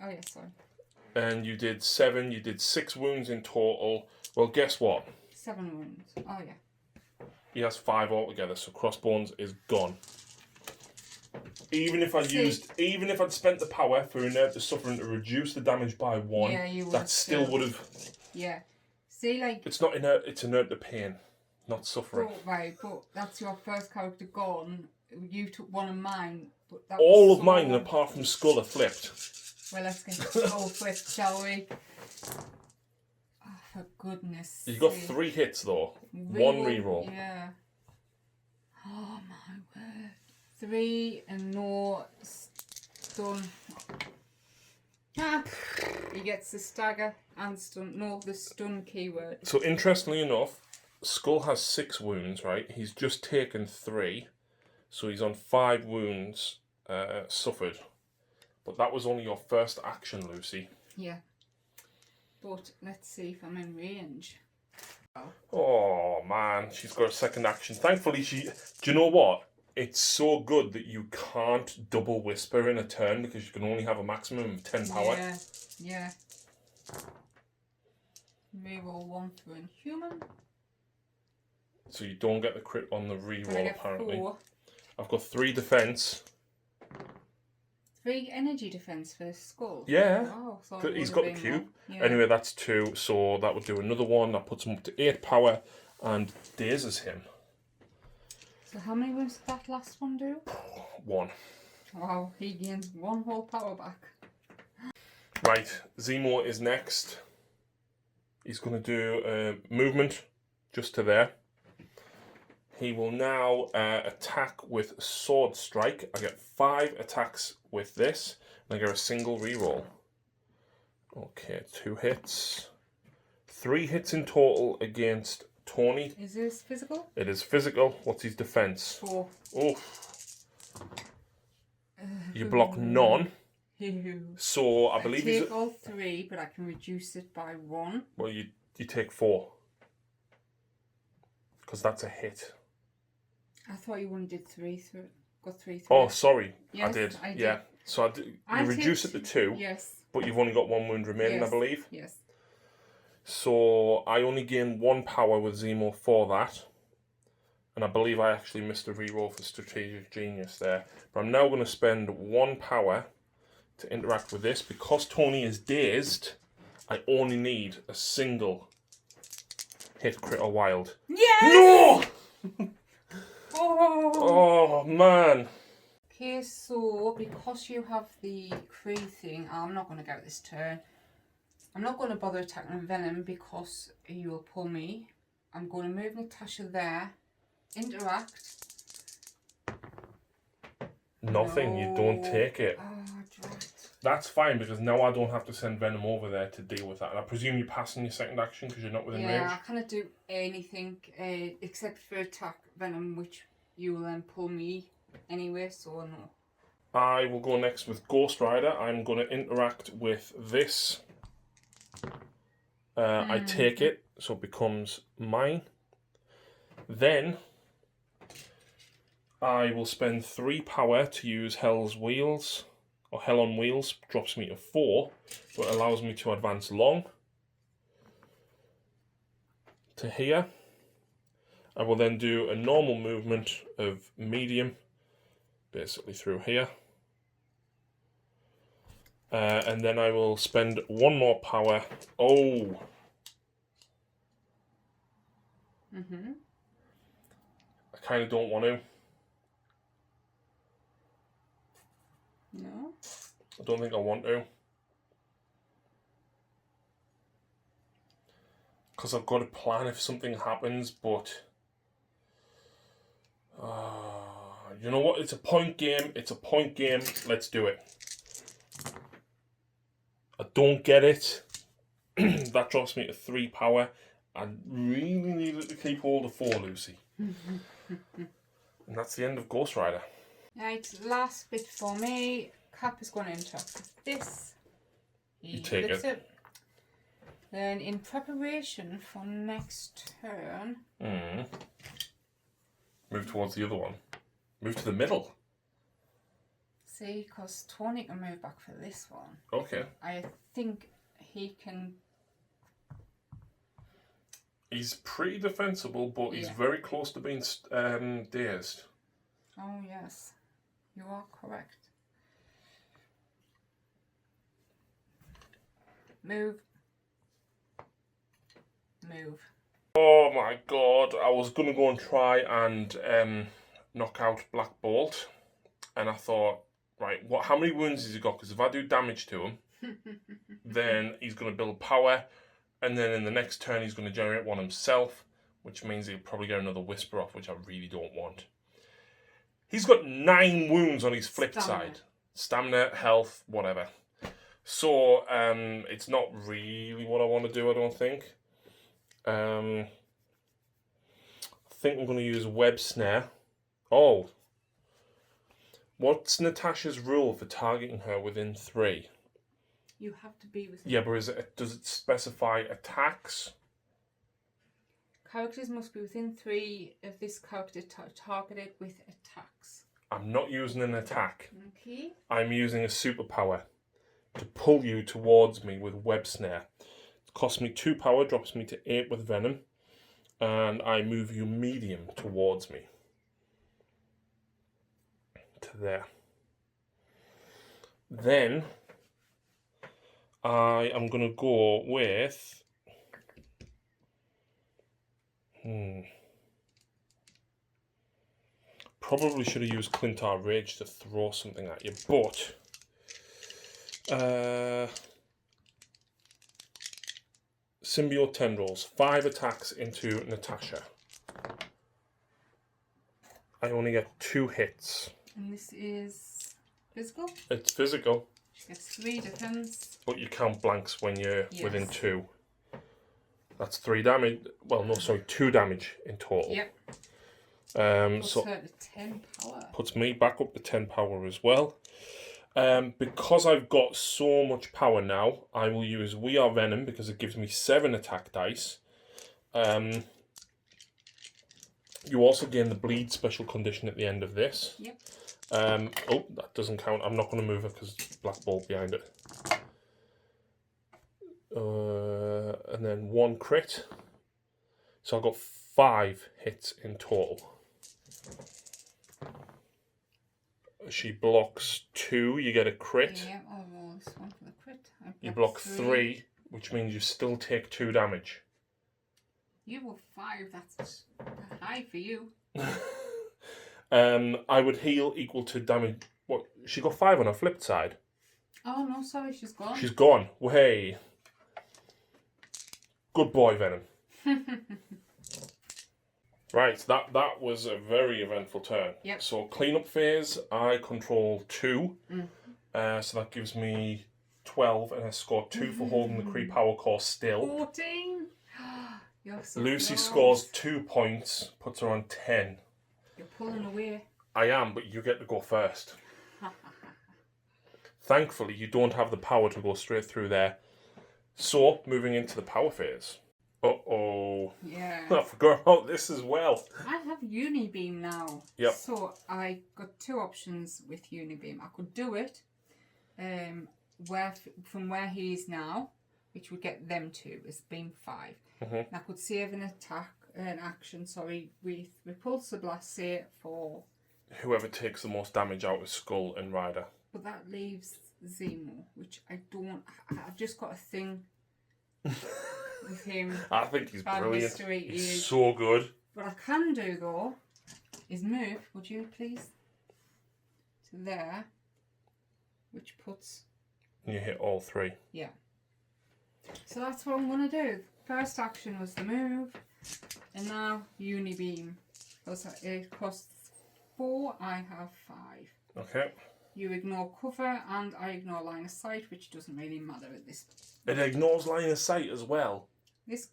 S2: Oh, yeah, sorry.
S1: And you did 7. You did 6 wounds in total. Well, guess what?
S2: 7 wounds. Oh, yeah.
S1: He has 5 altogether, so Crossbones is gone. Even if I'd spent the power for Inert the Suffering to reduce the damage by 1, that still would have.
S2: Yeah. See, like.
S1: It's not inert, it's Inert the Pain, not Suffering.
S2: Right, but that's your first character gone. You took one of mine. But that
S1: all of mine, apart from Skull, are flipped.
S2: Well, let's get Skull flipped, shall we? Oh, for goodness
S1: You got 3 hits though. 1 reroll.
S2: Yeah. Oh my word. 3 and no stun. He gets the stagger and stun. No, the stun keyword.
S1: So interestingly enough, Skull has 6 wounds, right? He's just taken 3. So he's on 5 wounds suffered. But that was only your first action, Lucy.
S2: Yeah. But let's see if I'm in range.
S1: Oh man, she's got a second action. Thankfully, do you know what? It's so good that you can't double Whisper in a turn because you can only have a maximum of 10 power.
S2: Yeah. Reroll 1 for Inhuman.
S1: So you don't get the crit on the reroll, apparently.
S2: 4.
S1: I've got 3 defense.
S2: 3 energy defense for Skull.
S1: Yeah.
S2: Wow, so
S1: He's got the cube.
S2: Yeah.
S1: Anyway, that's 2, so that would do another 1. That puts him up to 8 power and dazes him.
S2: So how many wounds did that last one do?
S1: 1.
S2: Wow, he gains 1 whole power back.
S1: Right, Zemo is next. He's going to do a movement just to there. He will now attack with Sword Strike. I get 5 attacks with this, and I get a single reroll. Okay, 2 hits. 3 hits in total against Tony.
S2: Is this physical?
S1: It is physical. What's his defense?
S2: 4.
S1: Oh. You block none. So I believe
S2: I take all 3, but I can reduce it by 1.
S1: Well, you take 4. Because that's a hit.
S2: I thought you only did 3 through. Got 3 through.
S1: Oh, sorry.
S2: Yes,
S1: I did.
S2: I did.
S1: Yeah. So you reduce it to 2.
S2: Yes.
S1: But you've only got 1 wound remaining, I believe.
S2: Yes.
S1: So I only gain 1 power with Zemo for that. And I believe I actually missed a reroll for Strategic Genius there. But I'm now going to spend 1 power to interact with this. Because Tony is dazed, I only need a single hit crit or wild.
S2: Yes!
S1: No!
S2: Oh!
S1: Oh, man.
S2: Okay, so because you have the Cree thing, I'm not going to go this turn. I'm not going to bother attacking Venom because he will pull me. I'm going to move Natasha there. Interact.
S1: Nothing, you don't take it.
S2: Oh, drat.
S1: That's fine because now I don't have to send Venom over there to deal with that. And I presume you're passing your second action because you're not within range?
S2: Yeah, I cannot do anything except for attack Venom, which you will then pull me anyway, so no.
S1: I will go next with Ghost Rider. I'm going to interact with this. I take it, so it becomes mine. Then I will spend 3 power to use Hell's Wheels, or Hell on Wheels, drops me to 4, but allows me to advance long to here. I will then do a normal movement of medium, basically through here. And then I will spend 1 more power. Oh! I kind of don't want to.
S2: No?
S1: I don't think I want to. Because I've got a plan if something happens, but... you know what? It's a point game. It's a point game. Let's do it. I don't get it. That drops me to 3 power. I really needed to keep hold of 4, Lucy. And that's the end of Ghost Rider.
S2: Right, last bit for me. Cap is going to interact with this.
S1: You take it.
S2: Then in preparation for next turn...
S1: Move towards the other one. Move to the middle.
S2: See, because Tony can move back for this one.
S1: Okay.
S2: I think he can...
S1: He's pretty defensible, but he's very close to being dazed.
S2: Oh, yes. You are correct. Move. Move.
S1: Oh my god, I was going to go and try and knock out Black Bolt. And I thought, right, how many wounds has he got? Because if I do damage to him, then he's going to build power. And then in the next turn, he's going to generate one himself, which means he'll probably get another Whisper off, which I really don't want. He's got 9 wounds on his flipped side. Stamina, health, whatever. So, it's not really what I want to do, I don't think. I think I'm going to use Web Snare. Oh. What's Natasha's rule for targeting her within 3?
S2: You have to be within...
S1: Yeah, but does it specify attacks?
S2: Characters must be within 3 of this character targeted with attacks.
S1: I'm not using an attack.
S2: Okay.
S1: I'm using a superpower to pull you towards me with Web Snare. It costs me 2 power, drops me to 8 with Venom, and I move you medium towards me. To there. Then I am going to go with... Probably should have used Clintar Rage to throw something at you, but... Symbiote Tendrils. 5 attacks into Natasha. I only get 2 hits.
S2: And this is physical?
S1: It's physical.
S2: It's 3 defense.
S1: But you count blanks when you're within 2. That's 3 damage. Well, no, sorry, 2 damage in total.
S2: Yep.
S1: So
S2: her to 10 power.
S1: Puts me back up to 10 power as well. Because I've got so much power now, I will use We Are Venom because it gives me 7 attack dice. You also gain the bleed special condition at the end of this.
S2: Yep.
S1: Oh, that doesn't count. I'm not going to move it because Black Bolt behind it. And then 1 crit. So I've got 5 hits in total. She blocks 2, you get a crit.
S2: Yeah, I'll roll this one for the crit.
S1: You block 3, which means you still take 2 damage.
S2: You were 5, that's high for you.
S1: I would heal equal to damage. What? She got 5 on her flipped side.
S2: Oh no, sorry, she's gone.
S1: She's gone. Way. Good boy, Venom. Right, that was a very eventful turn.
S2: Yep.
S1: So cleanup phase, I control 2. So that gives me 12, and I score 2 for holding the Kree power core still.
S2: 14. You're so
S1: Lucy
S2: close.
S1: scores 2 points, puts her on 10.
S2: You're pulling away.
S1: I am, but you get to go first. Thankfully, you don't have the power to go straight through there. So, moving into the power phase. Uh-oh.
S2: Yeah.
S1: I forgot about this as well.
S2: I have Unibeam now.
S1: Yep.
S2: So I got two options with Unibeam. I could do it from where he is now, which would get them two as beam 5. And I could save an action, with Repulsor Blast, say, for...
S1: Whoever takes the most damage out of Skull and Ryder.
S2: But that leaves Zemo, which I don't... I've just got a thing with him.
S1: I think he's
S2: Bad
S1: brilliant.
S2: mystery
S1: He's
S2: is...
S1: so good.
S2: What I can do, though, is move, would you please, to there, which puts...
S1: And you hit all 3.
S2: Yeah. So that's what I'm going to do. First action was the move, and now Unibeam. Because it costs 4, I have 5.
S1: Okay.
S2: You ignore cover, and I ignore line of sight, which doesn't really matter at this.
S1: It ignores line of sight as well.
S2: This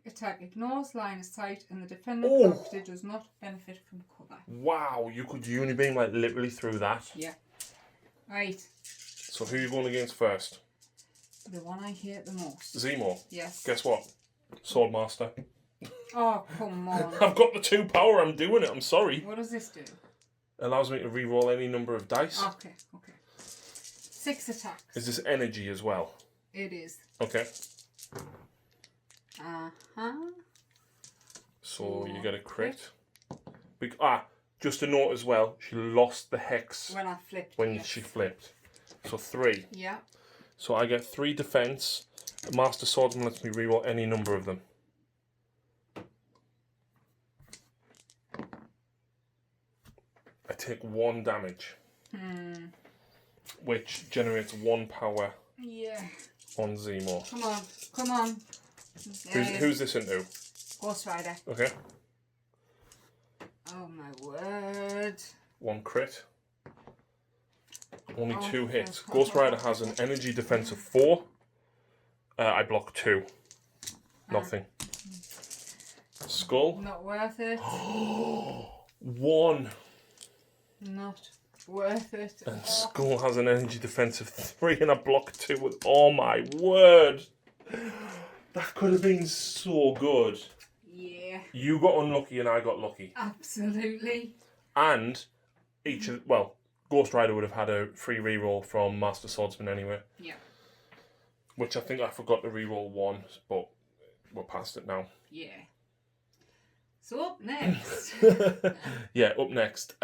S2: attack ignores line of sight, and the defender character does not benefit from cover.
S1: Wow, you could Unibeam like literally through that.
S2: Yeah. Right.
S1: So who are you going against first?
S2: The one I hate the most.
S1: Zemo.
S2: Yes.
S1: Guess what? Swordmaster.
S2: Oh, come on.
S1: I've got the 2 power, I'm doing it, I'm sorry.
S2: What does this do?
S1: Allows me to re-roll any number of dice.
S2: Okay. 6 attacks.
S1: Is this energy as well?
S2: It is.
S1: Okay.
S2: Uh-huh.
S1: So you get a crit. Just a note as well, she lost the hex
S2: When I flipped.
S1: when
S2: yes.
S1: she flipped. So 3.
S2: Yeah.
S1: So I get 3 defense. The Master Swordsman lets me reroll any number of them. I take 1 damage. Which generates 1 power
S2: Yeah.
S1: on Zemo.
S2: Come on.
S1: Who's this into?
S2: Ghost Rider.
S1: Okay.
S2: Oh my word.
S1: 1 crit. Only 2 hits. Ghost Rider has an energy defense of 4. I block 2. Nothing. Skull.
S2: Not worth it.
S1: 1.
S2: Not worth it.
S1: And Skull has an energy defense of 3 and I block 2 with... Oh my word. That could have been so good.
S2: Yeah.
S1: You got unlucky and I got lucky.
S2: Absolutely.
S1: And Ghost Rider would have had a free reroll from Master Swordsman anyway.
S2: Yeah.
S1: Which I think I forgot to reroll 1, but we're past it now.
S2: Yeah. So up next.
S1: Yeah, up next.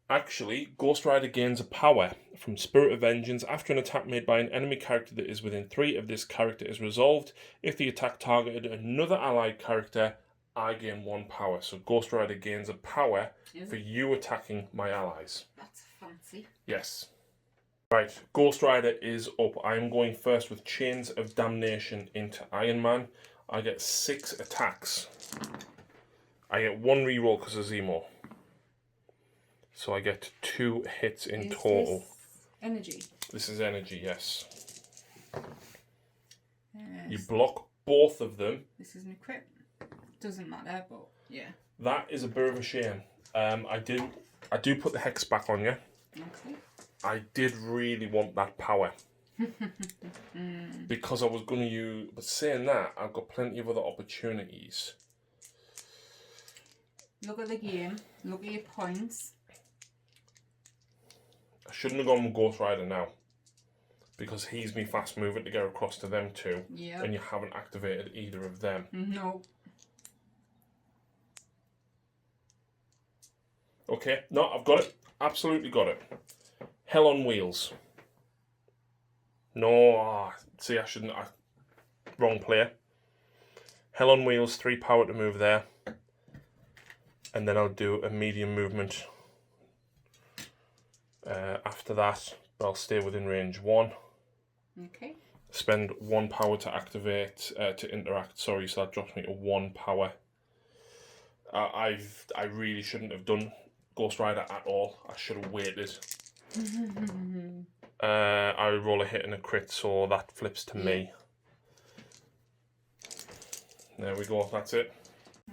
S1: Actually, Ghost Rider gains a power from Spirit of Vengeance after an attack made by an enemy character that is within 3 of this character is resolved. If the attack targeted another allied character, I gain 1 power. So Ghost Rider gains a power for you attacking my allies.
S2: That's fancy.
S1: Yes. Right, Ghost Rider is up. I am going first with Chains of Damnation into Iron Man. I get 6 attacks. I get 1 reroll because of Zemo. So I get 2 hits in total.
S2: This energy?
S1: This is energy, yes.
S2: Yes.
S1: You block both of them.
S2: This is an equip. Doesn't matter, but yeah.
S1: That is a bit of a shame. I do put the hex back on you.
S2: Okay.
S1: I did really want that power. Because I was going to use... But saying that, I've got plenty of other opportunities.
S2: Look at the game. Look at your points.
S1: I shouldn't have gone with Ghost Rider now. Because he's me fast moving to get across to them 2.
S2: Yeah.
S1: And you haven't activated either of them.
S2: No.
S1: Okay, no, I've got it. Absolutely got it. Hell on Wheels. No, see, I shouldn't. Wrong player. Hell on Wheels, 3 power to move there. And then I'll do a medium movement. After that, but I'll stay within range 1.
S2: Okay.
S1: Spend 1 power to activate, to interact, sorry, so that drops me to 1 power. I really shouldn't have done Ghost Rider at all. I should have waited. I roll a hit and a crit, so that flips to me. There we go, that's it.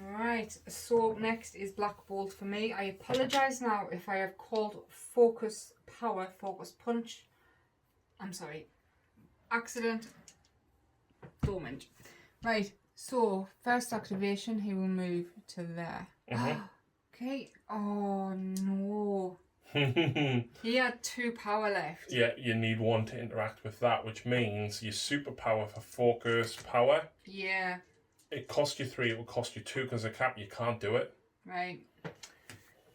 S2: Alright, so next is Black Bolt for me. I apologise now if I have called Focus Power, Focus Punch. I'm sorry. Accident. moment. Right, so first activation, he will move to there. Okay. Oh no. He had 2 power left.
S1: Yeah, you need 1 to interact with that, which means your superpower for focus power.
S2: Yeah.
S1: It cost you 3, it will cost you 2 because of cap, you can't do it.
S2: Right.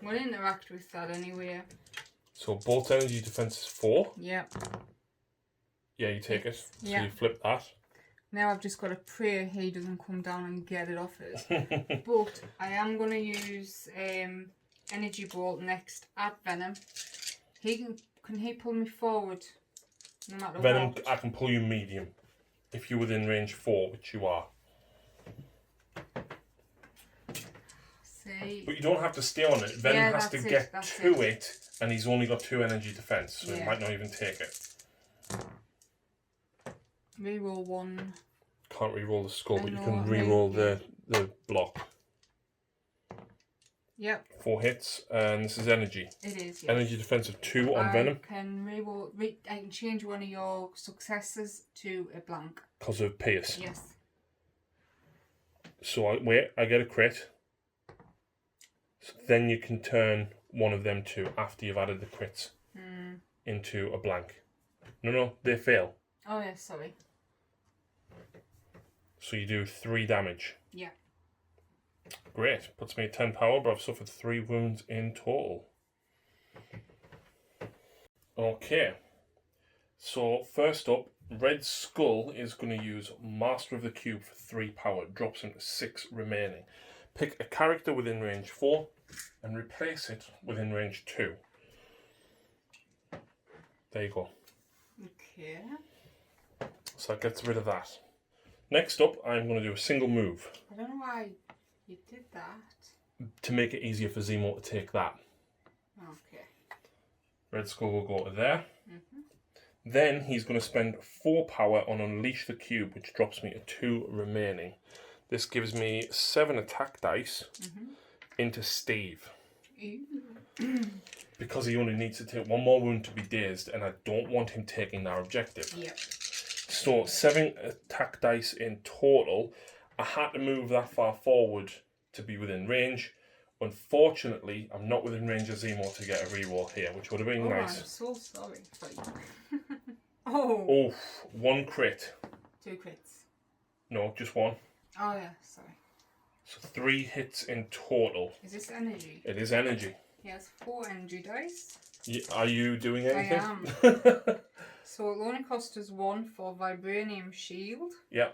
S2: We'll interact with that anyway.
S1: So bolt energy defense is 4.
S2: Yep.
S1: Yeah, you take it. So
S2: yeah.
S1: you flip that.
S2: Now I've just got to pray he doesn't come down and get it off us. But I am going to use Energy Bolt next at Venom. Can he pull me forward no matter
S1: Venom,
S2: what?
S1: I can pull you medium if you're within range 4, which you are.
S2: See.
S1: But you don't have to stay on it. Venom has to get to it, and he's only got 2 energy defense, so he might not even take it.
S2: Reroll 1.
S1: Can't re-roll the skull, but you can re-roll the block.
S2: Yep.
S1: 4 hits, and this is energy.
S2: It is, yes.
S1: Energy defense of 2 on Venom.
S2: I can change one of your successes to a blank.
S1: Because of Pierce.
S2: Yes.
S1: So I get a crit. So then you can turn one of them 2 after you've added the crits into a blank. No, they fail.
S2: Oh, yes, sorry.
S1: So you do 3 damage.
S2: Yeah.
S1: Great. Puts me at 10 power, but I've suffered 3 wounds in total. Okay. So first up, Red Skull is going to use Master of the Cube for 3 power. Drops him to 6 remaining. Pick a character within range 4 and replace it within range 2. There you go.
S2: Okay.
S1: So that gets rid of that. Next up, I'm going to do a single move.
S2: I don't know why you did that.
S1: To make it easier for Zemo to take that.
S2: Okay.
S1: Red Skull will go to there. Then he's going to spend 4 power on Unleash the Cube, which drops me to 2 remaining. This gives me 7 attack dice into Steve. Because he only needs to take 1 more wound to be dazed, and I don't want him taking our objective.
S2: Yep.
S1: So 7 attack dice in total. I had to move that far forward to be within range. Unfortunately, I'm not within range of Zemo to get a reroll here, which would have been nice.
S2: I'm so sorry. Oh.
S1: 1 crit.
S2: 2 crits.
S1: No, just 1.
S2: Oh yeah, sorry.
S1: So 3 hits in total.
S2: Is this energy?
S1: It is energy.
S2: Yes, 4 energy dice.
S1: Are you doing anything?
S2: I am. So it only cost us 1 for Vibranium Shield.
S1: Yeah.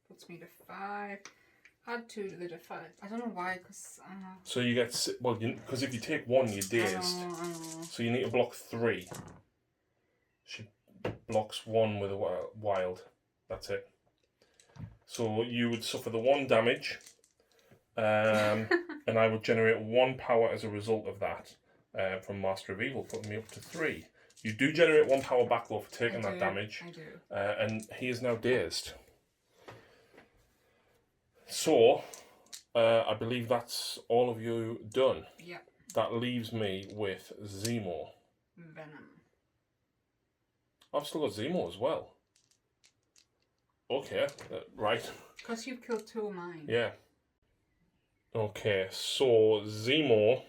S2: Puts me to 5. Add 2 to the defense. I don't know why, because...
S1: So you get... Well, because if you take 1, you're dazed.
S2: I know.
S1: So you need to block 3. She blocks 1 with a wild. That's it. So you would suffer the 1 damage. And I would generate 1 power as a result of that. From Master of Evil, putting me up to 3. You do generate 1 power back though for taking that damage.
S2: I do.
S1: And he is now dazed. So, I believe that's all of you done.
S2: Yep.
S1: That leaves me with Zemo.
S2: Venom.
S1: I've still got Zemo as well. Okay, right.
S2: Because you've killed 2 of mine.
S1: Yeah. Okay, so Zemo...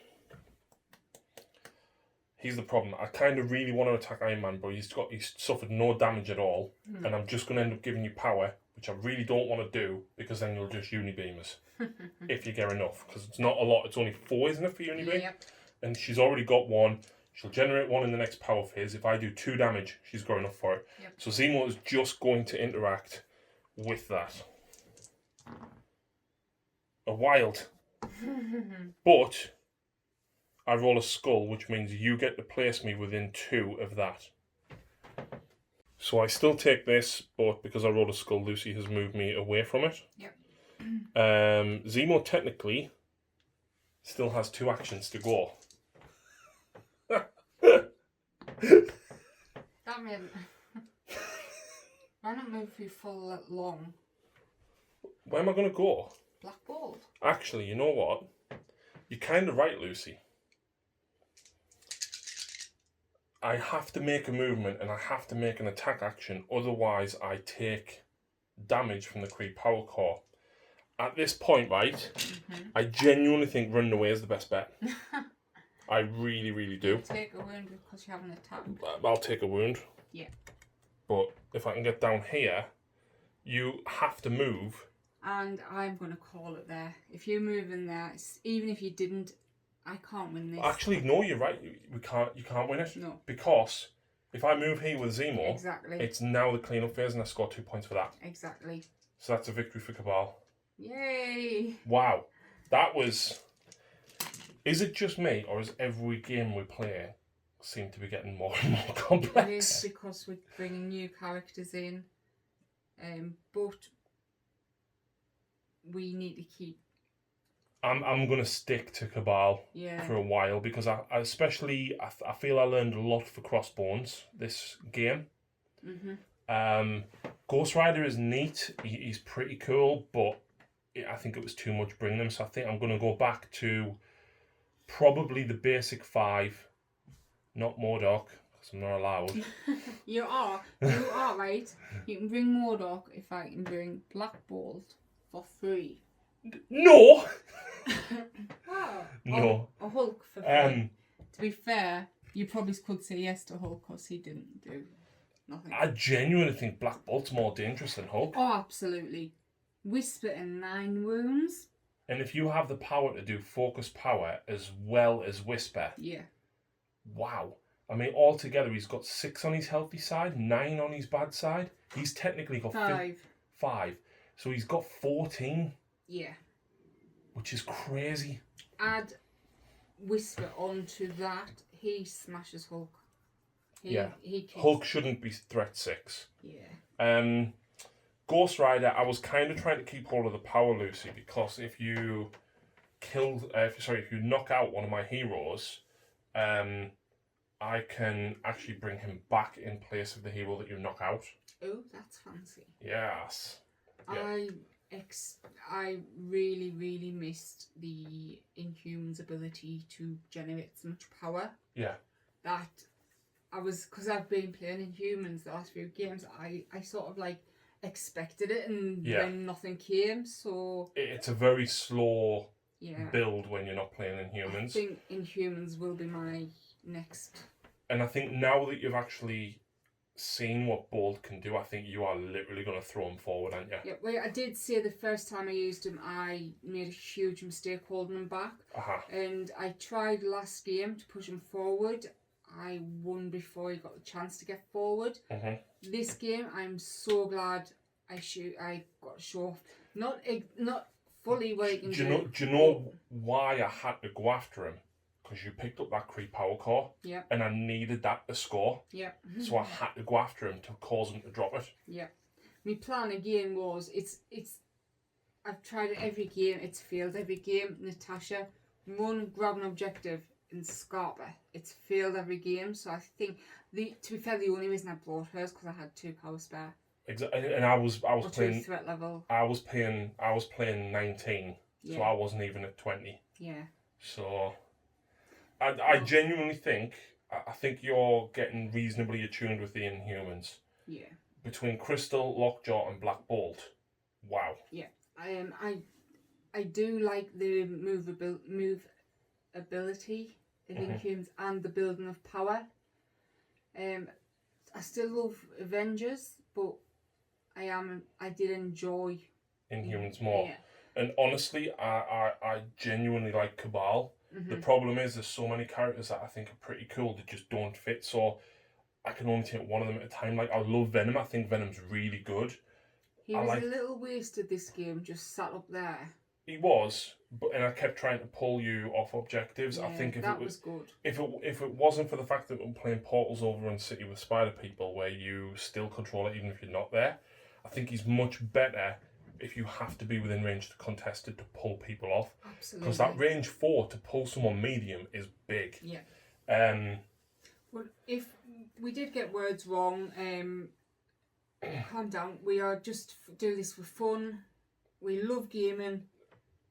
S1: He's the problem. I kind of really want to attack Iron Man, but he's suffered no damage at all. And I'm just going to end up giving you power, which I really don't want to do, because then you'll just Unibeam us. If you get enough. Because it's not a lot. It's only 4, isn't it, for Unibeam?
S2: Yep.
S1: And she's already got 1. She'll generate 1 in the next power phase. If I do 2 damage, she's got enough for it.
S2: Yep.
S1: So Zemo is just going to interact with that. A wild. But... I roll a skull, which means you get to place me within 2 of that. So I still take this, but because I rolled a skull, Lucy has moved me away from it.
S2: Yep.
S1: Zemo technically still has 2 actions to go.
S2: That made... Why not move you full long?
S1: Where am I going to go?
S2: Black Bolt.
S1: Actually, you know what? You're kind of right, Lucy. I have to make a movement and I have to make an attack action, otherwise I take damage from the creep power core. At this point, right, I genuinely think running away is the best bet. I really, really do.
S2: You take a wound because you haven't attacked.
S1: I'll take a wound.
S2: Yeah.
S1: But if I can get down here, you have to move.
S2: And I'm going to call it there. If you move in there, even if you didn't, I can't win this.
S1: Actually, no, you're right. You can't win it.
S2: No.
S1: Because if I move here with Zemo,
S2: exactly.
S1: It's now the cleanup phase and I score 2 points for that.
S2: Exactly.
S1: So that's a victory for Cabal.
S2: Yay!
S1: Wow. That was... Is it just me, or is every game we play seem to be getting more and more complex?
S2: It is because we're bringing new characters in. But we need to keep...
S1: I'm going to stick to Cabal for a while because I feel I learned a lot for Crossbones this game. Ghost Rider is neat. He's pretty cool, but I think it was too much bringing him. So I think I'm going to go back to probably the basic 5, not Modok, because I'm not allowed.
S2: You are right. You can bring Modok if I can bring Black Bolt for free.
S1: No!
S2: Wow.
S1: No.
S2: Or Hulk for free. To be fair, you probably could say yes to Hulk because he didn't do nothing.
S1: I genuinely think Black Bolt's more dangerous than Hulk.
S2: Oh, absolutely. Whisper and 9 wounds.
S1: And if you have the power to do focus power as well as Whisper,
S2: yeah.
S1: Wow. I mean, altogether he's got 6 on his healthy side, 9 on his bad side. He's technically got 5. So he's got 14.
S2: Yeah.
S1: Which is crazy.
S2: Add Whisper onto that, he smashes Hulk.
S1: Hulk shouldn't be threat 6.
S2: Yeah.
S1: Ghost Rider, I was kind of trying to keep hold of the power, Lucy, because if you knock out one of my heroes, I can actually bring him back in place of the hero that you knock out.
S2: Oh, that's fancy.
S1: Yes. Yeah.
S2: I really, really missed the Inhumans' ability to generate so much power.
S1: Yeah.
S2: Because I've been playing Inhumans the last few games, I sort of like expected it and then nothing came, so...
S1: It's a very slow build when you're not playing Inhumans.
S2: I think Inhumans will be my next...
S1: And I think now that you've actually seen what Bolt can do, I think you are literally going to throw him forward, aren't you?
S2: Yeah, well, I did say the first time I used him, I made a huge mistake holding him back. And I tried last game to push him forward. I won before he got the chance to get forward. This game, I'm so glad I got show. Not fully where he can
S1: do you know why I had to go after him? Because you picked up that creep power core.
S2: Yeah.
S1: And I needed that to score.
S2: Yeah.
S1: So I had to go after him to cause him to drop it.
S2: Yeah. My plan again was I've tried it every game, it's failed every game. Natasha, run, grab an objective, and Scarpa. It's failed every game, so I think to be fair, the only reason I brought her is because I had 2 power spare.
S1: Exactly, and I was playing
S2: threat level.
S1: I was playing 19, so I wasn't even at 20.
S2: Yeah.
S1: So I genuinely think you're getting reasonably attuned with the Inhumans.
S2: Yeah.
S1: Between Crystal, Lockjaw, and Black Bolt, wow.
S2: Yeah. I do like the move ability of Inhumans and the building of power. I still love Avengers, but I did enjoy
S1: Inhumans more.
S2: Yeah.
S1: And honestly, I genuinely like Cabal. The problem is there's so many characters that I think are pretty cool that just don't fit, so I can only take one of them at a time. Like, I love Venom. I think Venom's really good.
S2: He was a little wasted this game, just sat up there.
S1: He was, and I kept trying to pull you off objectives.
S2: Yeah,
S1: I think
S2: that was good.
S1: If it wasn't for the fact that we're playing Portals over in City with Spider People, where you still control it even if you're not there, I think he's much better if you have to be within range to contest it to pull people off.
S2: Absolutely.
S1: Because that range 4 to pull someone medium is big.
S2: Yeah. Well, if we did get words wrong, calm down. We are just do this for fun. We love gaming.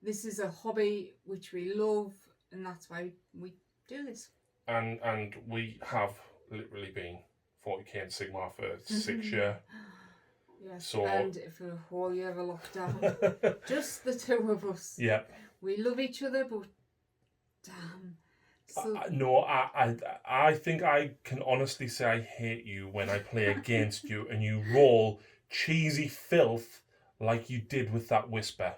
S2: This is a hobby which we love, and that's why we do this.
S1: And we have literally been 40k in Sigmar for 6 years.
S2: Yes,
S1: So-
S2: and for a whole year of a lockdown. Just the two of us.
S1: Yep.
S2: We love each other, but damn. So,
S1: No, I think I can honestly say I hate you when I play against you and you roll cheesy filth like you did with that whisper.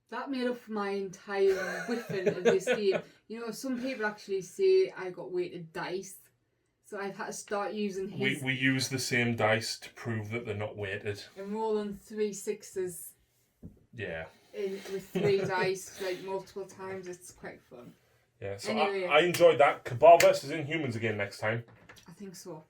S2: that made up for my entire whiffing of this game. You know, some people actually say I got weighted dice. So I've had to start using his...
S1: We use the same dice to prove that they're not weighted.
S2: and rolling 3 6s
S1: Yeah.
S2: with 3 dice, like, multiple times. It's quite fun.
S1: Yeah, so
S2: Anyway.
S1: I enjoyed that. Cabal versus Inhumans again next time.
S2: I think so.